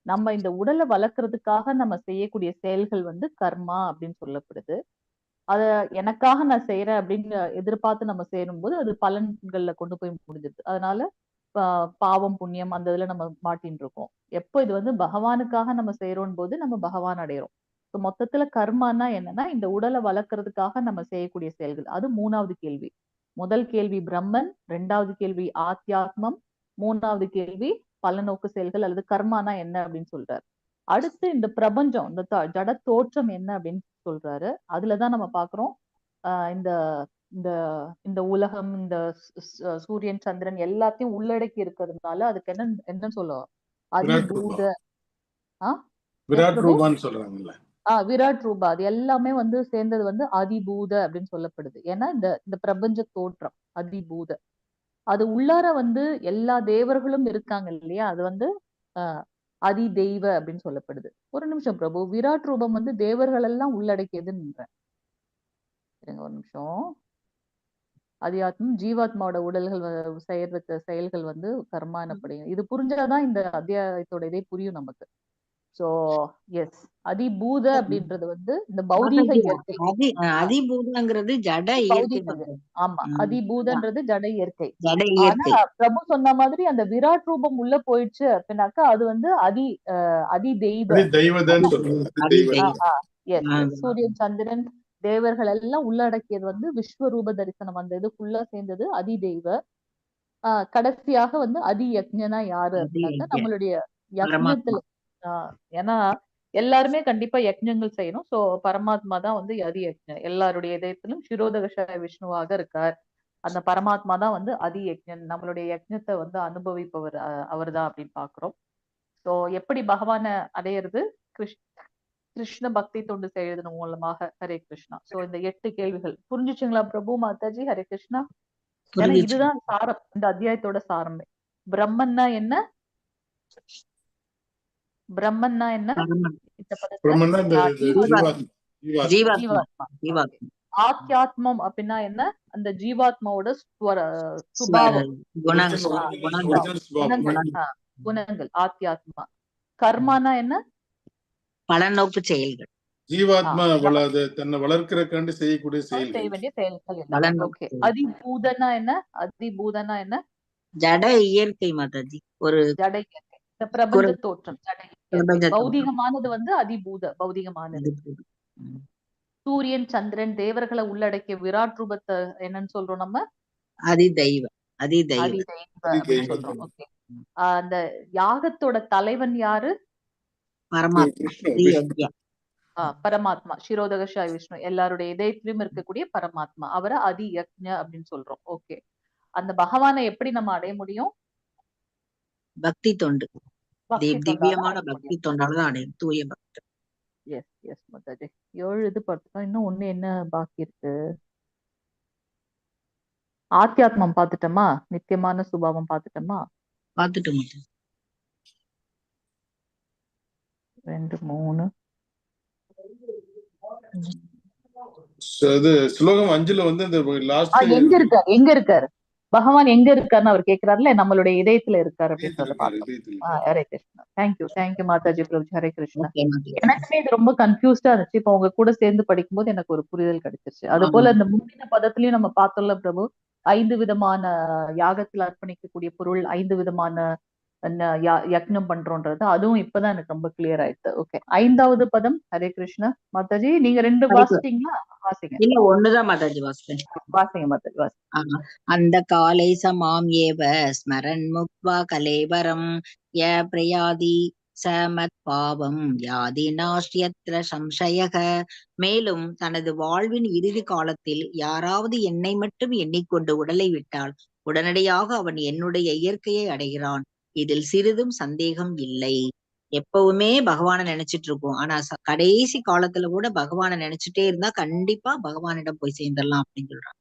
Speaker 2: நம்ம இந்த உடலை வளர்க்கறதுக்காக நம்ம செய்யக்கூடிய செயல்கள் வந்து கர்மா அப்படின்னு சொல்லப்படுது. அத எனக்காக நான் செய்யறேன் அப்படின்னு எதிர்பார்த்து நம்ம சேரும்போது அது பலன்கள்ல கொண்டு போய் முடிஞ்சிருது. அதனால பாவம் புண்ணியம் அந்த இதுல நம்ம மாட்டின்னு இருக்கோம். எப்போ இது வந்து பகவானுக்காக நம்ம செய்யறோம் போது நம்ம பகவான் அடையிறோம். மொத்தத்துல கர்மானா என்னன்னா இந்த உடலை வளர்க்கறதுக்காக நம்ம செய்யக்கூடிய செயல்கள். அது 3வது கேள்வி. முதல் கேள்வி பிரம்மன், 2வது கேள்வி ஆத்யாத்மம், 3வது கேள்வி பலநோக்கு செயல்கள் அல்லது கர்மானா என்ன அப்படின்னு சொல்றாரு. அடுத்து இந்த பிரபஞ்சம், இந்த ஜட தோற்றம் என்ன அப்படின்னு சொல்றாரு. அதுலதான் நம்ம பாக்குறோம் இந்த இந்த இந்த உலகம், இந்த சூரியன் சந்திரன் எல்லாத்தையும் உள்ளடக்கி இருக்கிறதுனால அதுக்கு என்ன சொல்லுவோம், அதிபூத
Speaker 1: விராட் ரூபான்னு சொல்றாங்கல்ல.
Speaker 2: விராட் ரூபா. அது எல்லாமே வந்து சேர்ந்தது வந்து அதிபூத அப்படின்னு சொல்லப்படுது. ஏன்னா இந்த பிரபஞ்ச தோற்றம் அதிபூத. அது உள்ளார வந்து எல்லா தேவர்களும் இருக்காங்க இல்லையா, அது வந்து அதி தெய்வ அப்படின்னு சொல்லப்படுது. ஒரு நிமிஷம் பிரபு, விராட் ரூபம் வந்து தேவர்கள் எல்லாம் உள்ளடக்கியதுன்னு ஒரு நிமிஷம். அதியாத்மம் ஜீவாத்மாவோட உடல்கள் செய்யறது செயல்கள் வந்து கர்மா எனப்படுகிறது. இது புரிஞ்சாதான் இந்த அத்தியாயத்தோட இதே புரியும் நமக்கு. சோ எஸ், அதிபூத அப்படின்றது வந்து இந்த பௌதீக இயற்கை.
Speaker 4: அதிபூதங்கிறது ஜட இயற்கை.
Speaker 2: ஆமா, அதிபூதன்றது ஜட இயற்கை. ஆனா பிரபு சொன்ன மாதிரி அந்த விராட் ரூபம் உள்ள போயிடுச்சு அப்படின்னாக்கா அது வந்து அதி தெய்வ. சூரியன் சந்திரன் தேவர்கள் எல்லாம் உள்ளடக்கியது வந்து விஸ்வரூப தரிசனம். அந்த இதுக்குள்ள சேர்ந்தது அதி தெய்வ. கடைசியாக வந்து அதி யக்ஞனா யாரு அப்படின்னாக்கா நம்மளுடைய யக்ஞத்துல. ஏன்னா எல்லாருமே கண்டிப்பா யக்ஞங்கள் செய்யணும். சோ பரமாத்மா தான் வந்து அதி யக்ஞன். எல்லாருடைய இதயத்திலும் சிரோதகஷாய விஷ்ணுவாக இருக்கார். அந்த பரமாத்மா தான் வந்து அதி யக்ஞன். நம்மளுடைய யக்ஞத்தை வந்து அனுபவிப்பவர் அவர் தான் அப்படின்னு பாக்குறோம். சோ எப்படி பகவான அடையிறது, கிருஷ்ண பக்தி தொண்டு செய்யறது மூலமாக. ஹரே கிருஷ்ணா. சோ இந்த 8 கேள்விகள் புரிஞ்சுச்சுங்களா பிரபு மாதாஜி? ஹரே கிருஷ்ணா. ஏன்னா இதுதான் சாரம், இந்த அத்தியாயத்தோட சாரமே. பிரம்மன்னா என்ன, பிரம்மன்னா என்ன, ஆத்யாத்மம் அப்படின்னா என்ன, அந்த ஜீவாத்மாவோட சுபாவம், குணங்கள் ஆத்யாத்மா. கர்மானா என்ன,
Speaker 4: பலநோக்கு செயல்கள்.
Speaker 1: ஜீவாத்மா தன்னை வளர்க்கிறதுக்காண்டி செய்யக்கூடிய
Speaker 2: செய்ய வேண்டிய செயல்கள். ஓகே. அதிபூதனா என்ன, அதிபூதனா என்ன,
Speaker 4: ஜட இயற்கை மாதாஜி. ஒரு
Speaker 2: ஜட இயற்கை, இந்த பிரபஞ்ச தோற்றம் ஜட இயற்கை. பௌதிகமானது வந்து அதிபூத, பௌதிகமானது. சூரியன் சந்திரன் தேவர்களை உள்ளடக்கிய விராட் ரூபத்தை என்னன்னு சொல்றோம் நம்ம,
Speaker 4: அதிதெய்வ.
Speaker 2: சொல்றோம். ஓகே. அந்த யாகத்தோட தலைவன் யாரு, பரமாத்மா, சிரோதகஷாய விஷ்ணு. எல்லாருடைய இதயத்திலும் இருக்கக்கூடிய பரமாத்மா, அவரை அதி யக்ஞ அப்படின்னு சொல்றோம். ஓகே. அந்த பகவானை எப்படி நம்ம அடைய முடியும்,
Speaker 4: பக்தி தொண்டு, திவ்யமான பக்தி தொண்டாலதான் அடையும், தூய பக்தி.
Speaker 2: S S Mataji. 7 இது பார்த்துட்டோம். இன்னும் ஒண்ணு என்ன பாக்கி இருக்கு, ஆத்யாத்மம் பாத்துட்டோமா, நித்தியமான சுபாவம் பாத்துட்டோமா,
Speaker 4: பாத்துட்டோம்.
Speaker 2: 2 3
Speaker 1: ஸ்லோகம் 5ல வந்து இந்த லாஸ்ட்
Speaker 2: எங்க இருக்காரு பகவான், எங்க இருக்காருன்னு அவர் கேக்குறாருல, நம்மளுடைய இதயத்துல இருக்காரு அப்படின்றத பார்த்தோம். ஹரே கிருஷ்ணா. தேங்க்யூ மாதாஜி பிரபு. ஹரே கிருஷ்ணா. எனக்குமே இது ரொம்ப கன்ஃபியூஸ்டா இருந்துச்சு. இப்ப உங்க கூட சேர்ந்து படிக்கும்போது எனக்கு ஒரு புரிதல் கிடைச்சிருச்சு. அது போல இந்த முந்தின பதத்திலயும் நம்ம பார்த்தோம்ல பிரபு, 5 விதமான யாகத்துல அர்ப்பணிக்கக்கூடிய பொருள், 5 விதமான யக்ஞம் பண்றோன்றது, அதுவும் இப்பதான் எனக்கு ரொம்ப கிளியர் ஆயிடுச்சு. ஓகே. 5வது பதம். ஹரே கிருஷ்ணா. மாதாஜி நீங்க 2 வாசிட்டீங்களா? வாசிங்க.
Speaker 4: இல்ல, ஒண்ணுதான் மாதாஜி வாசிப்பேன்.
Speaker 2: வாசிங்க மாதாஜி, வாசிங்க.
Speaker 4: அந்த காலை சமாம் ஏவ ஸ்மரன் முக்வா கலேவரம் ய பிரயாதி சமத் பாவம் யாதி நாஷ்யத்ர சம்சயக. மேலும் தனது வாழ்வின் இறுதி காலத்தில் யாராவது என்னை மட்டும் எண்ணிக்கொண்டு உடலை விட்டால் உடனடியாக அவன் என்னுடைய இயற்கையை அடைகிறான். இதில் சிறிதும் சந்தேகம் இல்லை. எப்பவுமே பகவானை நினைச்சிட்டு இருக்கோம். ஆனா கடைசி காலத்துல கூட பகவானை நினைச்சிட்டே இருந்தா கண்டிப்பா பகவானிடம் போய் சேர்ந்துடலாம் அப்படின்னு சொல்றாங்க.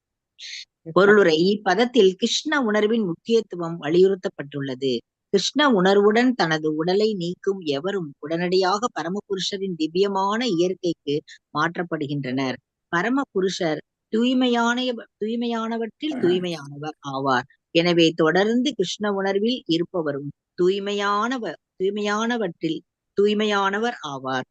Speaker 4: பொருளுரை. இப்பதத்தில் கிருஷ்ண உணர்வின் முக்கியத்துவம் வலியுறுத்தப்பட்டுள்ளது. கிருஷ்ண உணர்வுடன் தனது உடலை நீக்கும் எவரும் உடனடியாக பரமபுருஷரின் திவ்யமான இயற்கைக்கு மாற்றப்படுகின்றனர். பரமபுருஷர் தூய்மையானவற்றில் தூய்மையானவர் ஆவார். எனவே தொடர்ந்து கிருஷ்ண உணர்வில் இருப்பவரும் தூய்மையானவற்றில் தூய்மையானவர் ஆவார்.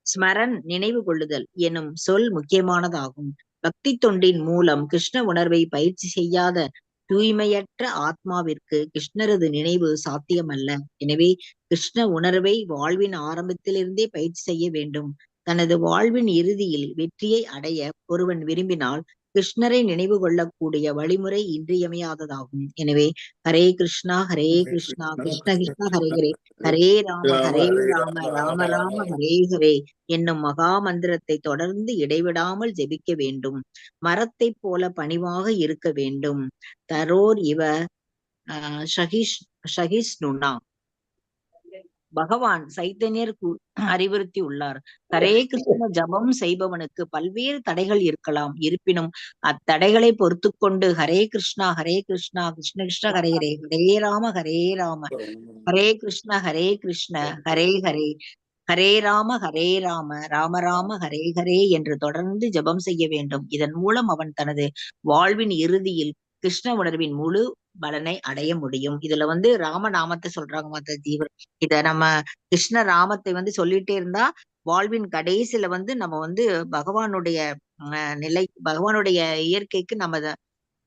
Speaker 4: ஸ்மரன் நினைவு கொள்ளுதல் எனும் சொல் முக்கியமானதாகும். பக்தி தொண்டின் மூலம் கிருஷ்ண உணர்வை பயிற்சி செய்யாத தூய்மையற்ற ஆத்மாவிற்கு கிருஷ்ணரது நினைவு சாத்தியமல்ல. எனவே கிருஷ்ண உணர்வை வாழ்வின் ஆரம்பத்திலிருந்தே பயிற்சி செய்ய வேண்டும். தனது வாழ்வின் இறுதியில் வெற்றியை அடைய ஒருவன் விரும்பினால் கிருஷ்ணரை நினைவு கொள்ளக்கூடிய வழிமுறை இன்றியமையாததாகும். எனவே ஹரே கிருஷ்ணா கிருஷ்ண கிருஷ்ணா ஹரே ஹரே, ஹரே ராம ராம ராம ஹரே ஹரே என்னும் மகா மந்திரத்தை தொடர்ந்து இடைவிடாமல் ஜெபிக்க வேண்டும். மரத்தை போல பணிவாக இருக்க வேண்டும். தரோர் இவ ஷகிஷ்ணுனா பகவான் சைத்தன்யர் அறிவுறுத்தி உள்ளார். ஹரே கிருஷ்ண ஜபம் செய்பவனுக்கு பல்வேறு தடைகள் இருக்கலாம். இருப்பினும் அத்தடைகளை பொறுத்து கொண்டு ஹரே கிருஷ்ணா கிருஷ்ண கிருஷ்ண ஹரே ஹரே, ஹரே ராம ஹரே கிருஷ்ண ஹரே ஹரே, ஹரே ராம ராம ராம ஹரே ஹரே என்று தொடர்ந்து ஜபம் செய்ய வேண்டும். இதன் மூலம் அவன் தனது வாழ்வின் இறுதியில் கிருஷ்ண உணர்வின் முழு பலனை அடைய முடியும். இதுல ராமநாமத்தை சொல்றாங்க மாதாஜி. இத நம்ம கிருஷ்ண ராமத்தை சொல்லிட்டே இருந்தா வாழ்வின் கடைசியில நம்ம பகவானுடைய பகவானுடைய இயற்கைக்கு நம்ம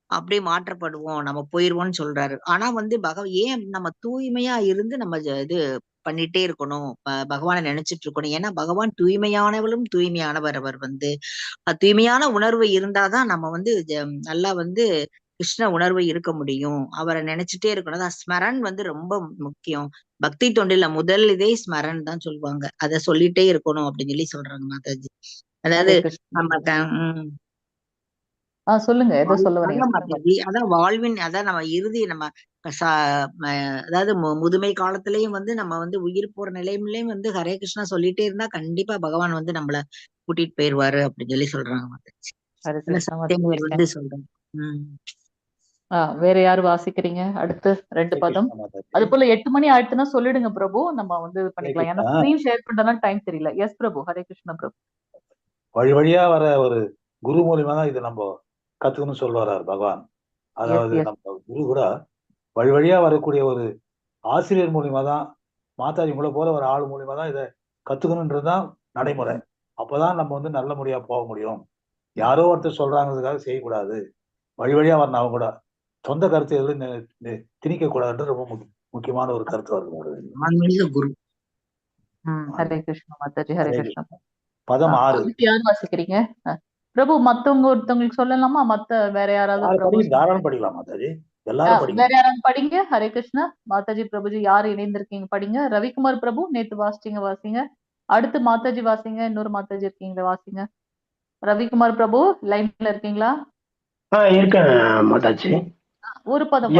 Speaker 4: அப்படியே மாற்றப்படுவோம், நம்ம போயிருவோம்னு சொல்றாரு. ஆனா ஏன் நம்ம தூய்மையா இருந்து நம்ம இது பண்ணிட்டே இருக்கணும், பகவானை நினைச்சிட்டு இருக்கணும். ஏன்னா பகவான் தூய்மையானவளும் தூய்மையானவர். அவர் தூய்மையான உணர்வு இருந்தாதான் நம்ம நல்லா கிருஷ்ண உணர்வு இருக்க முடியும். அவரை நினைச்சிட்டே இருக்கணும். ஸ்மரன் ரொம்ப முக்கியம். பக்தி தொண்டில முதல் இதே ஸ்மரன் தான் சொல்லுவாங்க. அத சொல்லிட்டே இருக்கணும் அப்படின்னு சொல்றாங்க மாதாஜி. அதாவது நம்ம
Speaker 2: சொல்லுங்க, ஏதோ சொல்ல வரீங்க
Speaker 4: மாதாஜி. அதான் வாழ்வின் நம்ம இறுதி நம்ம அதாவது முதுமை காலத்திலயும் நம்ம உயிர் போற நிலையிலயும் ஹரே கிருஷ்ணா சொல்லிட்டே இருந்தா கண்டிப்பா பகவான் நம்மள கூட்டிட்டு போயிருவாரு அப்படின்னு சொல்றாங்க மாதாஜி. சொல்றேன்.
Speaker 2: வேற யாரு வாசிக்கிறீங்க? அடுத்து 2 பதம். அது போல 8 மணி ஆயிடுச்சுன்னா சொல்லிடுங்க பிரபு, நம்ம பண்ணிக்கலாம். ஏன்னா ஸ்கிரீன் ஷேர் பண்றதுனால டைம் தெரியல. எஸ் பிரபு. ஹரே கிருஷ்ண பிரபு.
Speaker 3: வழி வழியா வர ஒரு குரு மூலியமா தான் இது நம்ம கத்துக்கணும்னு சொல்ல வர்றாரு பகவான். அதாவது நம்ம குரு கூட வழி வழியா வரக்கூடிய ஒரு ஆசிரியர் மூலியமா தான், மாதாஜி உங்களை போல ஒரு ஆள் மூலியமா தான் இதை கத்துக்கணுன்றதுதான் நடைமுறை. அப்பதான் நம்ம நல்ல முறையா போக முடியும். யாரோ ஒருத்தர் சொல்றாங்கிறதுக்காக செய்யக்கூடாது. வழி வழியா வரணும். அவங்க கூட சொந்த கருத்து எதுவும் திணிக்க கூடாதுன்றது ரொம்ப முக்கியமான ஒரு கருத்து வருது.
Speaker 4: குரு.
Speaker 2: ஹரே கிருஷ்ண மாதாஜி. ஹரே கிருஷ்ண.
Speaker 3: பதம் 6.
Speaker 2: யார் வாசிக்கிறீங்க பிரபு? மத்தவங்க ஒருத்தவங்களுக்கு சொல்லலாமா? வேற யாராவது
Speaker 3: தாராளம் படிக்கலாம் மாதாஜி. எல்லாரும்
Speaker 2: வேற யாராவது படிங்க. ஹரே கிருஷ்ணா மாதாஜி. பிரபுஜி யாரு இணைந்திருக்கீங்க படிங்க. ரவிக்குமார் பிரபு நேத்து வாசிங்க. அடுத்து மாதாஜி வாசிங்க. இன்னொரு மாதாஜி இருக்கீங்களா? வாசிங்க. ரவிக்குமார் பிரபு லைன்ல இருக்கீங்களா?
Speaker 5: இருக்கேன் மாதாஜி.
Speaker 2: ஒரு பதம்.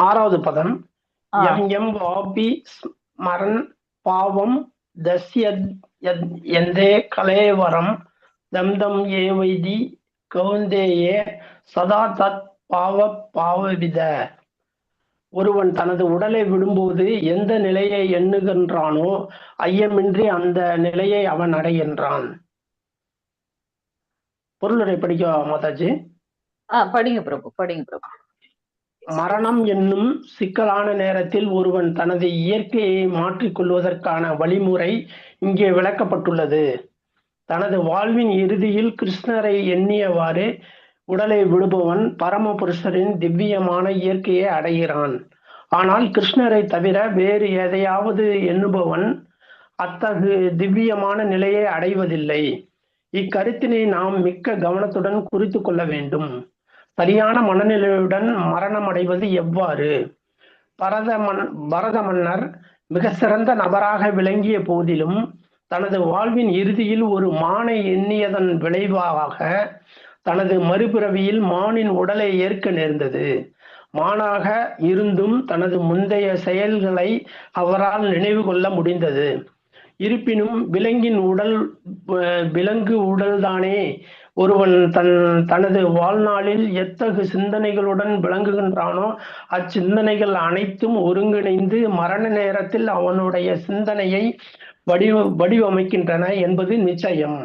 Speaker 5: ஆறாவது பதம். வாபி ஸ்மரன் பாவம் தஸ்யந்தே கலேவரம் தம்தம் ஏ வைதி கௌந்தேயே சதா தத் பாவவித. ஒருவன் தனது உடலை விடும்போது எந்த நிலையை எண்ணுகின்றானோ ஐயமின்றி அந்த நிலையை அவன் அடைகின்றான். பொருளுரை படிக்க மாதாஜி.
Speaker 2: படிங்க பிரபு, படிங்க பிரபு.
Speaker 5: மரணம் என்னும் சிக்கலான நேரத்தில் ஒருவன் தனது இயற்கையை மாற்றிக்கொள்வதற்கான வழிமுறை இங்கே விளக்கப்பட்டுள்ளது. தனது வாழ்வின் இறுதியில் கிருஷ்ணரை எண்ணியவாறு உடலை விடுபவன் பரமபுருஷரின் திவ்யமான இயற்கையை அடைகிறான். ஆனால் கிருஷ்ணரை தவிர வேறு எதையாவது எண்ணுபவன் அத்தகு திவ்யமான நிலையை அடைவதில்லை. இக்கருத்தினை நாம் மிக்க கவனத்துடன் குறித்து கொள்ள வேண்டும். சரியான மனநிலையுடன் மரணம் அடைவது எவ்வாறு? பரத மன்னர் மிக சிறந்த நபராக விளங்கிய போதிலும் தனது வாழ்வின் இறுதியில் ஒரு மானை எண்ணியதன் விளைவாக தனது மறுபிறவியில் மானின் உடலை ஏற்க நேர்ந்தது. மானாக இருந்தும் தனது முந்தைய செயல்களை அவரால் நினைவு கொள்ள முடிந்தது. இருப்பினும் விலங்கு உடல்தானே ஒருவன் தனது வாழ்நாளில் எத்தகு சிந்தனைகளுடன் விளங்குகின்றானோ அச்சிந்தனைகள் அனைத்தும் ஒருங்கிணைந்து மரண நேரத்தில் அவனுடைய சிந்தனையை வடிவமைக்கின்றன என்பது நிச்சயம்.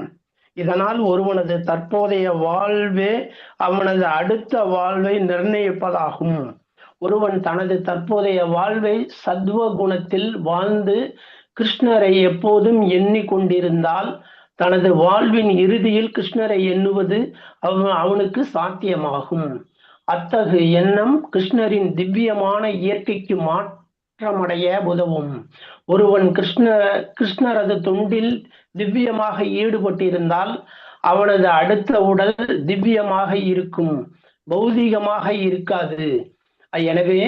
Speaker 5: இதனால் ஒருவனது தற்போதைய வாழ்வே அவனது அடுத்த வாழ்வை நிர்ணயிப்பதாகும். ஒருவன் தனது தற்போதைய வாழ்வை சத்துவ குணத்தில் வாழ்ந்து கிருஷ்ணரை எப்போதும் எண்ணிக்கொண்டிருந்தால் தனது வாழ்வின் இறுதியில் கிருஷ்ணரை எண்ணுவது அவனுக்கு சாத்தியமாகும். அத்தகு எண்ணம் கிருஷ்ணரின் திவ்யமான இயற்கைக்கு மாற்றமடைய உதவும். ஒருவன் கிருஷ்ணரது தொண்டில் திவ்யமாக ஈடுபட்டிருந்தால் அவனது அடுத்த உடல் திவ்யமாக இருக்கும், பௌதீகமாக இருக்காது. எனவே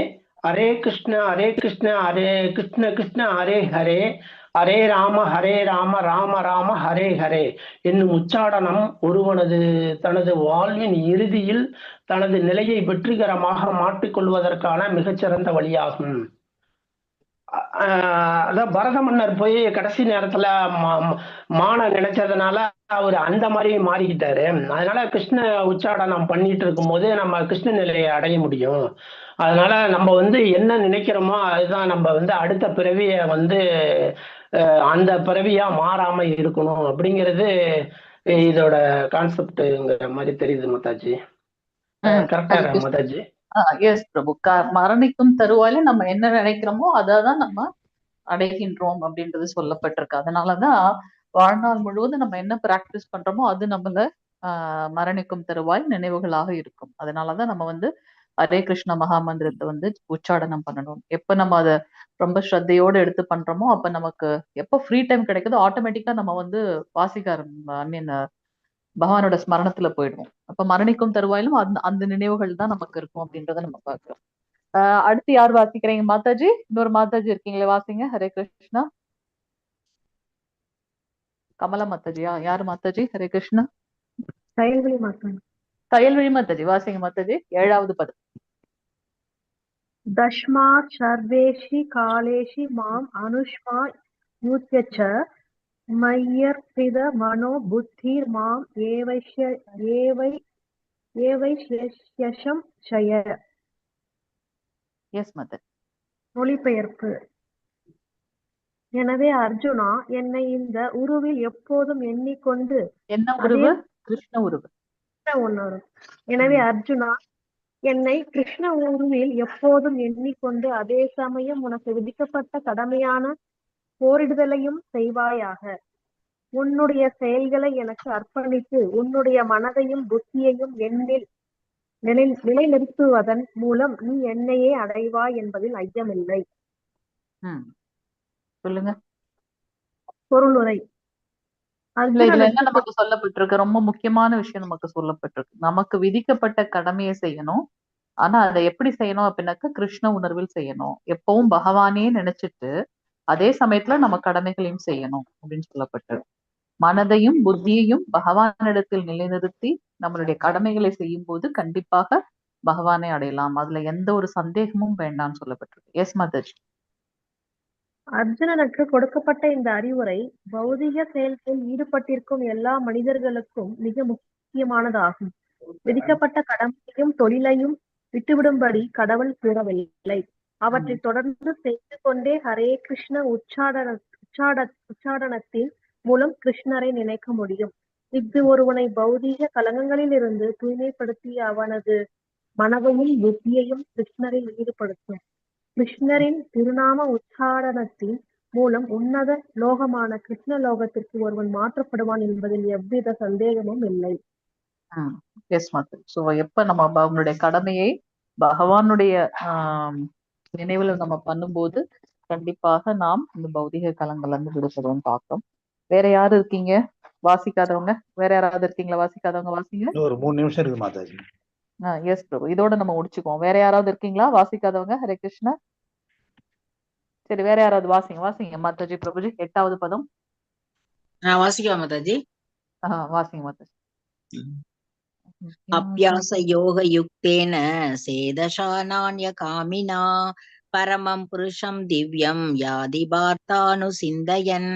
Speaker 5: ஹரே கிருஷ்ண ஹரே கிருஷ்ண ஹரே கிருஷ்ண கிருஷ்ண ஹரே ஹரே, ஹரே ராம ராம ராம ஹரே ஹரே என்னும் உச்சாடனம் ஒருவனது தனது வாழ்வின் இறுதியில் தனது நிலையை வெற்றிகரமாக மாற்றிக்கொள்வதற்கான மிகச்சிறந்த வழியாகும். அதான் பரத மன்னர் போய் கடைசி நேரத்துல மான நினைச்சதுனால அவர் அந்த மாதிரி மாறிக்கிட்டாரு. அதனால கிருஷ்ண உச்சாடனம் பண்ணிட்டு இருக்கும் போது நம்ம கிருஷ்ண நிலையை அடைய முடியும். அதனால நம்ம என்ன நினைக்கிறோமோ அதுதான் நம்ம அடுத்த பிறவிய அந்த பிறவியா மாறாம இருக்கணும் அப்படிங்கிறது இதோட கான்செப்ட்ங்கிற மாதிரி தெரியுது மாதாஜி. கரெக்டா மாதாஜி?
Speaker 2: எஸ் பிரபு. மரணிக்கும் தருவாயில நம்ம என்ன நினைக்கிறோமோ அதான் நம்ம அடைகின்றோம் அப்படின்றது சொல்லப்பட்டிருக்கு. அதனாலதான் வாழ்நாள் முழுவதும் நம்ம என்ன பிராக்டிஸ் பண்றோமோ அது நம்மள மரணிக்கும் தருவாய் நினைவுகளாக இருக்கும். அதனாலதான் நம்ம ஹரே கிருஷ்ண மகாமந்திரத்தை உச்சாடனம் பண்ணணும். எப்ப நம்ம அதை ரொம்ப ஸ்ரத்தையோடு எடுத்து பண்றோமோ அப்ப நமக்கு எப்ப ஃப்ரீ டைம் கிடைக்குதோ ஆட்டோமேட்டிக்கா நம்ம வாசிக்க பகவானோட ஸ்மரணத்துல போயிடுவோம். அப்ப மரணிக்கும் தருவாயிலும் அந்த நினைவுகள் தான் நமக்கு இருக்கும் அப்படின்றத நம்ம பார்க்கிறோம். அடுத்து யார் வாசிக்கிறீங்க மாதாஜி? இன்னொரு மாதாஜி இருக்கீங்களே, வாசிங்க. ஹரே கிருஷ்ணா. கமலா மாதாஜியா? யாரு மாதாஜி? ஹரே கிருஷ்ணா. கயல்விழி மாதாஜி வாசிங்க மாதாஜி. 7வது பதம்.
Speaker 6: தஸ்மாத் சர்வேஷி காலேஷி மாம் அனுஷ்மா யூத்யச்ச மய்யர்பித மனோ புத்திர் மாம் ஏவைஷ்யசம் சய.
Speaker 2: எஸ் மாதாஜி.
Speaker 6: மொழிபெயர்ப்பு. எனவே அர்ஜுனா, என்னை இந்த உருவில் எப்போதும் எண்ணிக்கொண்டு.
Speaker 2: என்ன உருவு? கிருஷ்ண உருவு.
Speaker 6: எனவே அர்ஜுனா, என்னை கிருஷ்ண உருவில் எப்போதும் எண்ணிக்கொண்டு அதே சமயம் உனக்கு விதிக்கப்பட்ட கடமையான போரிடுதலையும் செய்வாயாக. உன்னுடைய செயல்களை எனக்கு அர்ப்பணித்து உன்னுடைய மனதையும் புத்தியையும் என்னில் நிலைநிறுத்துவதன் மூலம் நீ என்னையே அடைவாய் என்பதில் ஐயமில்லை.
Speaker 2: சொல்லுங்க.
Speaker 6: பொருளுரை.
Speaker 2: இதுல என்ன நமக்கு சொல்லப்பட்டிருக்கு? ரொம்ப முக்கியமான விஷயம் நமக்கு சொல்லப்பட்டிருக்கு. நமக்கு விதிக்கப்பட்ட கடமையை செய்யணும். ஆனா அதை எப்படி செய்யணும் அப்படின்னாக்க கிருஷ்ண உணர்வில் செய்யணும். எப்பவும் பகவானே நினைச்சிட்டு அதே சமயத்துல நம்ம கடமைகளையும் செய்யணும் அப்படின்னு சொல்லப்பட்டிருக்கு. மனதையும் புத்தியையும் பகவானிடத்தில் நிலைநிறுத்தி நம்மளுடைய கடமைகளை செய்யும் போது கண்டிப்பாக பகவானை அடையலாம். அதுல எந்த ஒரு சந்தேகமும் வேண்டாம்னு சொல்லப்பட்டிருக்கு. எஸ் மாதாஜி.
Speaker 6: அர்ஜுனனுக்கு கொடுக்கப்பட்ட இந்த அறிவுரை பௌதிக செயல்களில் ஈடுபட்டிருக்கும் எல்லா மனிதர்களுக்கும் மிக முக்கியமானதாகும். விதிக்கப்பட்ட கடமையையும் தொழிலையும் விட்டுவிடும்படி கடவுள் கூறவில்லை. அவற்றை தொடர்ந்து செய்து கொண்டே ஹரே கிருஷ்ண உச்சாடனத்தின் மூலம் கிருஷ்ணரை நினைக்க முடியும். இது ஒருவனை பௌதீக கலங்கங்களில் இருந்து தூய்மைப்படுத்தி அவனது மனதையும் புத்தியையும் கிருஷ்ணரில் ஈடுபடுத்தும். கிருஷ்ணரின் திருநாம உச்சாரணத்தின் மூலம் உன்னத லோகமான கிருஷ்ண லோகத்திற்கு ஒருவன் மாற்றப்படுவான் என்பதில் எவ்வித சந்தேகமும் இல்லை.
Speaker 2: எஸ் மாதா. சோ எப்ப நம்ம அவங்களுடைய கடமையை பகவானுடைய நினைவுல நம்ம பண்ணும்போது கண்டிப்பாக நாம் இந்த பௌதிக கலங்கள்ல இருந்து விடுபடுவோம் பார்க்கிறோம். வேற யாரு இருக்கீங்க வாசிக்காதவங்க? வேற யாராவது இருக்கீங்களா வாசிக்காதவங்க? வாசிங்க.
Speaker 3: ஒரு 3 நிமிஷம் இருக்கு மாதாஜி.
Speaker 2: எஸ் பிரபு. இதோட நம்ம முடிச்சுக்குவோம். வேற யாராவது இருக்கீங்களா வாசிக்காதவங்க? ஹரே கிருஷ்ணா. சரி, வேற யாராவது வாசிங்க மாதாஜி. பிரபுஜி 8வது பதம்.
Speaker 4: வாசிக்கவா மாதாஜி?
Speaker 2: வாசிங்க மாதாஜி.
Speaker 4: அப்யாச யோக யுக்தேன சேதசானான்ய காமினா பரமம் புருஷம் திவ்யம் யாதி பார்த்தானு சிந்தயன்.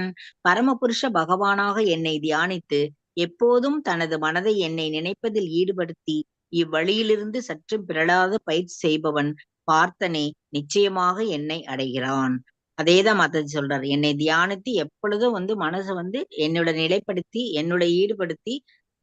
Speaker 4: பரமபுருஷ பகவானாக என்னை தியானித்து எப்போதும் தனது மனதை என்னை நினைப்பதில் ஈடுபடுத்தி இவ்வழியிலிருந்து சற்று பிறழாத பயிற்சி செய்பவன் பார்த்தனே நிச்சயமாக என்னை அடைகிறான். அதேதான் மாதாஜி சொல்றாரு. என்னை தியானித்து எப்பொழுதும் மனசை என்னோட நிலைப்படுத்தி என்னோட ஈடுபடுத்தி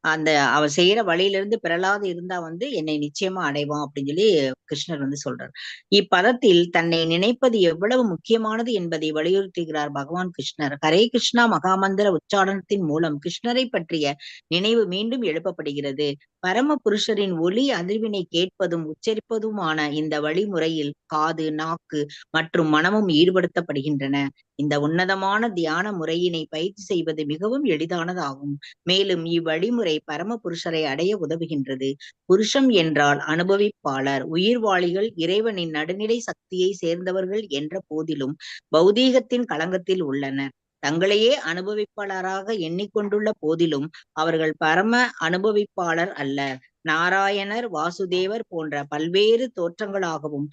Speaker 4: அந்த அவர் செய்யற வழியிலிருந்து பிறலாது இருந்தா என்னை நிச்சயமா அடைவான் அப்படின்னு சொல்லி கிருஷ்ணர் சொல்றார். இப்பதத்தில் தன்னை நினைப்பது எவ்வளவு முக்கியமானது என்பதை வலியுறுத்துகிறார் பகவான் கிருஷ்ணர். ஹரே கிருஷ்ணா மகாமந்திர உச்சாரணத்தின் மூலம் கிருஷ்ணரை பற்றிய நினைவு மீண்டும் எழுப்பப்படுகிறது. பரம புருஷரின் ஒலி அதிர்வினை கேட்பதும் உச்சரிப்பதுமான இந்த வழிமுறையில் காது, நாக்கு மற்றும் மனமும் ஈடுபடுத்தப்படுகின்றன. இந்த உன்னதமான தியான முறையினை பயிற்சி செய்வது மிகவும் எளிதானதாகும். மேலும் இவ்வழிமுறை பரம புருஷரை அடைய உதவுகின்றது. புருஷம் என்றால் அனுபவிப்பாளர். உயிர்வாளிகள் இறைவனின் நடுநிலை சக்தியை சேர்ந்தவர்கள் என்ற போதிலும் பௌதீகத்தின் களங்கத்தில் உள்ளனர். தங்களையே அனுபவிப்பாளராக எண்ணிக்கொண்டுள்ள போதிலும் அவர்கள் பரம அனுபவிப்பாளர் அல்ல. நாராயணர், வாசுதேவர் போன்ற பல்வேறு தோற்றங்களாகவும்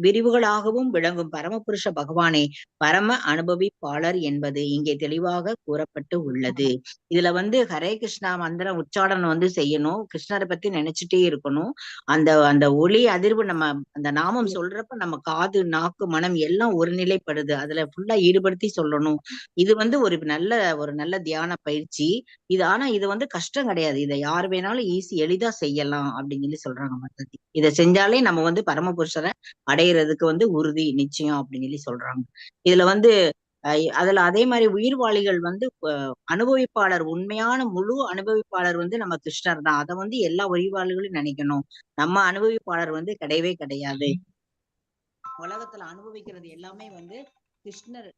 Speaker 4: விரிவுகளாகவும் விளங்கும் பரமபுருஷ பகவானே பரம அனுபவிப்பாளர் என்பது இங்கே தெளிவாக கூறப்பட்டு உள்ளது. இதுல ஹரே கிருஷ்ணா மந்திரம் உச்சாரணம் செய்யணும். கிருஷ்ணரை பத்தி நினைச்சிட்டே இருக்கணும். அந்த ஒளி அதிர்வு நம்ம அந்த நாமம் சொல்றப்ப நம்ம காது, நாக்கு, மனம் எல்லாம் ஒருநிலைப்படுது. அதுல ஃபுல்லா ஈடுபடுத்தி சொல்லணும். இது ஒரு நல்ல தியான பயிற்சி. ஆனா இது கஷ்டம் கிடையாது. இதை யார் வேணாலும் எளிதா செய்யலாம் அப்படின்னு சொல்லி சொல்றாங்க மாதாஜி. இதை செஞ்சாலே நம்ம பரமபுருஷரை அடையிறதுக்கு உறுதி நிச்சயம் அப்படின்னு சொல்லி சொல்றாங்க. இதுல அதுல அதே மாதிரி உயிர்வாளிகள் அனுபவிப்பாளர், உண்மையான முழு அனுபவிப்பாளர் நம்ம கிருஷ்ணர் தான். அதை எல்லா உயிர்வாளிகளும் நினைக்கணும். நம்ம அனுபவிப்பாளர் கிடையவே கிடையாது. உலகத்துல அனுபவிக்கிறது எல்லாமே கிருஷ்ணர்.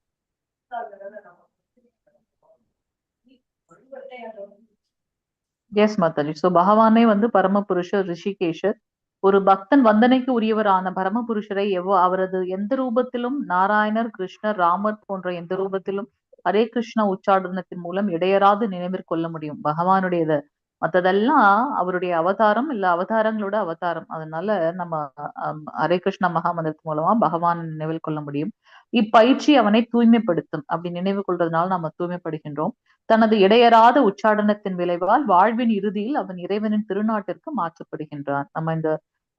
Speaker 2: எஸ் மாதாஜி. சோ பகவானே பரமபுருஷர், ரிஷிகேஷர், ஒரு பக்தன் வந்தனைக்கு உரியவரான பரமபுருஷரை அவரது எந்த ரூபத்திலும், நாராயணர், கிருஷ்ணர், ராமர் போன்ற எந்த ரூபத்திலும் ஹரே கிருஷ்ணா உச்சாரணத்தின் மூலம் இடையராது நினைவிற்கொள்ள முடியும். பகவானுடையது மற்றதெல்லாம் அவருடைய அவதாரம் இல்ல அவதாரங்களோட அவதாரம். அதனால நம்ம ஹரே கிருஷ்ணா மகாமந்திரத்தின் மூலமா பகவான் நினைவில் கொள்ள முடியும். இப்பயிற்சி அவனை தூய்மைப்படுத்தும். அப்படி நினைவு கொள்றதுனால நம்ம தூய்மைப்படுகின்றோம். தனது இடையராத உச்சாடனத்தின் விளைவால் வாழ்வின் இறுதியில் அவன் இறைவனின் திருநாட்டிற்கு மாற்றப்படுகின்றான். நம்ம இந்த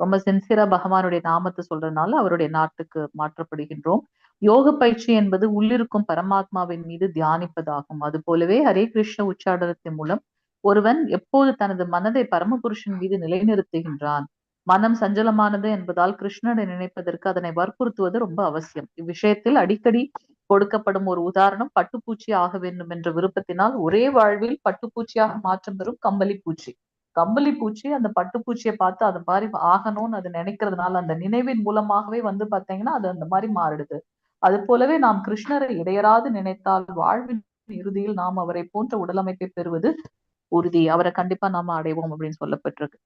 Speaker 2: ரொம்ப சின்சியரா பகவானுடைய நாமத்தை சொல்றதுனால அவருடைய நாட்டுக்கு மாற்றப்படுகின்றோம். யோக பயிற்சி என்பது உள்ளிருக்கும் பரமாத்மாவின் மீது தியானிப்பதாகும். அது போலவே ஹரே கிருஷ்ண உச்சாடனத்தின் மூலம் ஒருவன் எப்போது தனது மனதை பரமபுருஷன் மீது நிலைநிறுத்துகின்றான். மனம் சஞ்சலமானது என்பதால் கிருஷ்ணனை நினைப்பதற்கு அதனை வற்புறுத்துவது ரொம்ப அவசியம். இவ்விஷயத்தில் அடிக்கடி கொடுக்கப்படும் ஒரு உதாரணம் பட்டுப்பூச்சி ஆக வேண்டும் என்ற விருப்பத்தினால் ஒரே வாழ்வில் பட்டுப்பூச்சியாக மாற்றம் பெறும் கம்பளி பூச்சி. கம்பளி பூச்சி அந்த பட்டுப்பூச்சியை பார்த்து அது மாதிரி ஆகணும்னு அது நினைக்கிறதுனால அந்த நினைவின் மூலமாகவே பாத்தீங்கன்னா அது அந்த மாதிரி மாறிடுது. அது போலவே நாம் கிருஷ்ணரை இடையராது நினைத்தால் வாழ்வின் இறுதியில் நாம் அவரை போன்ற உடலமைப்பை பெறுவது உறுதி. அவரை கண்டிப்பா நாம அடைவோம் அப்படின்னு சொல்லப்பட்டிருக்கு.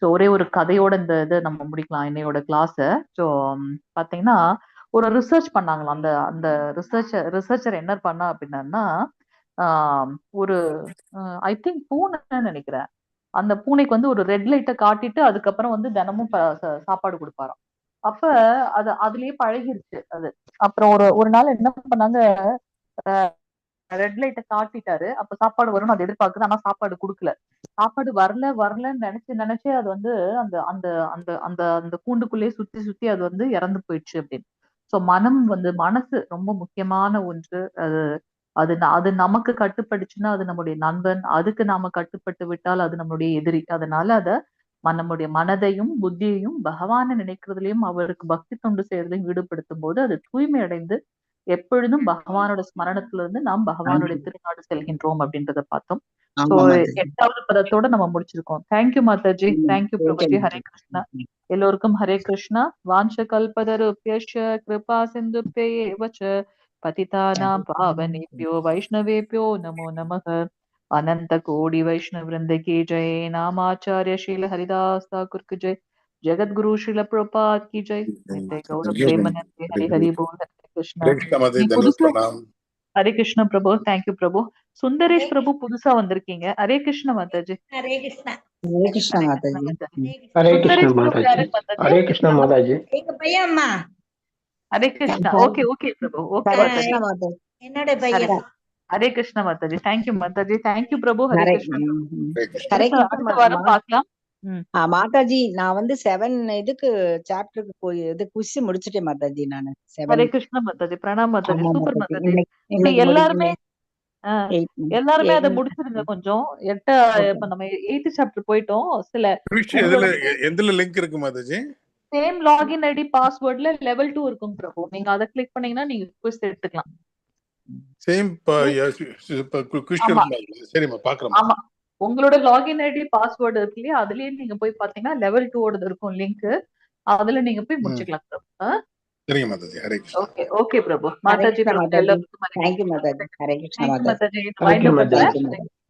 Speaker 2: ஸோ ஒரே ஒரு கதையோட இந்த இதை நம்ம முடிக்கலாம் இன்னையோட கிளாஸ. ஸோ பாத்தீங்கன்னா ஒரு ரிசர்ச் பண்ணாங்களாம். அந்த அந்த ரிசர்ச்சர் என்ன பண்ணா அப்படின்னா ஒரு ஐ திங்க் பூனைன்னு நினைக்கிறேன். அந்த பூனைக்கு ஒரு ரெட் லைட்டை காட்டிட்டு அதுக்கப்புறம் தினமும் சாப்பாடு கொடுப்பாராம். அப்ப அதுலயே பழகிருச்சு அது. அப்புறம் ஒரு நாள் என்ன பண்ணாங்க, ரெட் லைட்டை காட்டிட்டாரு. அப்ப சாப்பாடு வரும்னு அது எதிர்பார்க்குது. ஆனா சாப்பாடு கொடுக்கல. சாப்பாடு வரலன்னு நினைச்சு அது அந்த அந்த அந்த அந்த அந்த கூண்டுக்குள்ளேயே சுத்தி அது இறந்து போயிடுச்சு அப்படின்னு. சோ மனம் மனசு ரொம்ப முக்கியமான ஒன்று. அது நமக்கு கட்டுப்பட்டுச்சுன்னா அது நம்முடைய நண்பன். அதுக்கு நாம கட்டுப்பட்டு விட்டால் அது நம்மளுடைய எதிரி. அதனால நம்முடைய மனதையும் புத்தியையும் பகவானை நினைக்கிறதுலயும் அவருக்கு பக்தி தொண்டு செய்யறதையும் ஈடுபடுத்தும் போது அது தூய்மை அடைந்து எப்பொழுதும் பகவானோட ஸ்மரணத்துல இருந்து நாம் பகவானுடைய திருநாடு செல்கின்றோம் அப்படின்றத பார்த்தோம். சோ 8வது பதத்தோட நம்ம முடிச்சிருக்கோம். தேங்க்யூ மாதாஜி. தேங்க்யூ பிரபுஜி. ஹரே கிருஷ்ணா. எல்லோருக்கும் ஹரே கிருஷ்ணா. வாஞ்ச கல்பதருப்யஸ்ய கிருபா சிந்துப்யேவ ச பதிதானாம் பாவனேப்யோ வைஷ்ணவேப்யோ நமோ நமः. अनंत कोटि वैष्णव वृंद की जय. नामाचार्य शील हरिदास ठाकुर की जय. जगत गुरु श्रील प्रभुपाद की जय. नित्य गौर प्रेमानंद हरि हरि बोल. हरे कृष्णा. ஹரே கிருஷ்ண பிரபு. தேங்க்யூ பிரபு. சுந்தரேஷ் பிரபு புதுசா வந்திருக்கீங்க. ஹரே கிருஷ்ண மாதாஜி.
Speaker 4: ஹரே கிருஷ்ணா. हरे कृष्णा माता जी।
Speaker 5: हरे
Speaker 2: सुंदरी
Speaker 5: कृष्णा
Speaker 2: स्वरूप
Speaker 5: माता
Speaker 2: यार
Speaker 5: जी।
Speaker 2: माता जी
Speaker 5: हरे कृष्णा माता जी।
Speaker 4: एक भैया अम्मा
Speaker 2: हरे कृष्णा ओके ओके प्रभु ओके
Speaker 4: हरे
Speaker 2: माता जी
Speaker 4: कृष्णा माता என்னோட பையன்
Speaker 2: हरे कृष्णा माता जी थैंक यू प्रभु हरे
Speaker 4: हरे
Speaker 2: कृष्णा
Speaker 1: हरे कृष्ण
Speaker 4: हरे
Speaker 2: அடுத்த
Speaker 4: कृष्णा
Speaker 2: வாரம் பார்க்கலாம்
Speaker 4: மாதாஜி நான் வந்து 7 இதுக்கு சாப்டருக்கு போய் இது குவிஸ் முடிச்சிட்டேன் மாதாஜி நானு 7
Speaker 2: हरे कृष्णा माता जी प्रणाम माता जी
Speaker 4: ஆமா
Speaker 2: சூப்பர்
Speaker 4: மாதாஜி
Speaker 2: माता जी
Speaker 4: இன்னைக்கு
Speaker 2: எல்லாருமே
Speaker 4: முடிஞ்சது
Speaker 2: எல்லாருமே அதை முடிச்சிருங்க கொஞ்சம் இப்ப நம்ம 8th சாப்டர் போயிட்டோம் சில
Speaker 1: எதுல லிங்க் இருக்கு மாதாஜி
Speaker 2: சேம் லாகின் ஐடி பாஸ்வேர்ட்ல லெவல் 2 இருக்கும் பிரபு நீங்க அதை கிளிக் பண்ணீங்கன்னா நீங்க குவிஸ் எடுத்துக்கலாம்
Speaker 1: சேம் சரிம்மா பாக்குறேன்
Speaker 2: ஆமா உங்களோட லாகின் ஐடி பாஸ்வேர்டு இருக்கு இல்லையா அதுலயே நீங்க போய் பாத்தீங்கன்னா லெவல் 2 ஓட இருக்கும் லிங்க் அதுல நீங்க போய் முடிச்சுக்கலாம் பிரபு
Speaker 1: சரிங்க மாதாஜி ஹரே கிருஷ்ணா
Speaker 2: ஓகே ஓகே பிரபு மாதாஜி பிரபு எல்லாருக்கும்
Speaker 4: thank you Mataji Hare Krishna
Speaker 2: thank you
Speaker 4: Mataji
Speaker 2: Mataji
Speaker 5: Thank you,
Speaker 2: wind up
Speaker 5: Mataji.
Speaker 2: பண்றேன்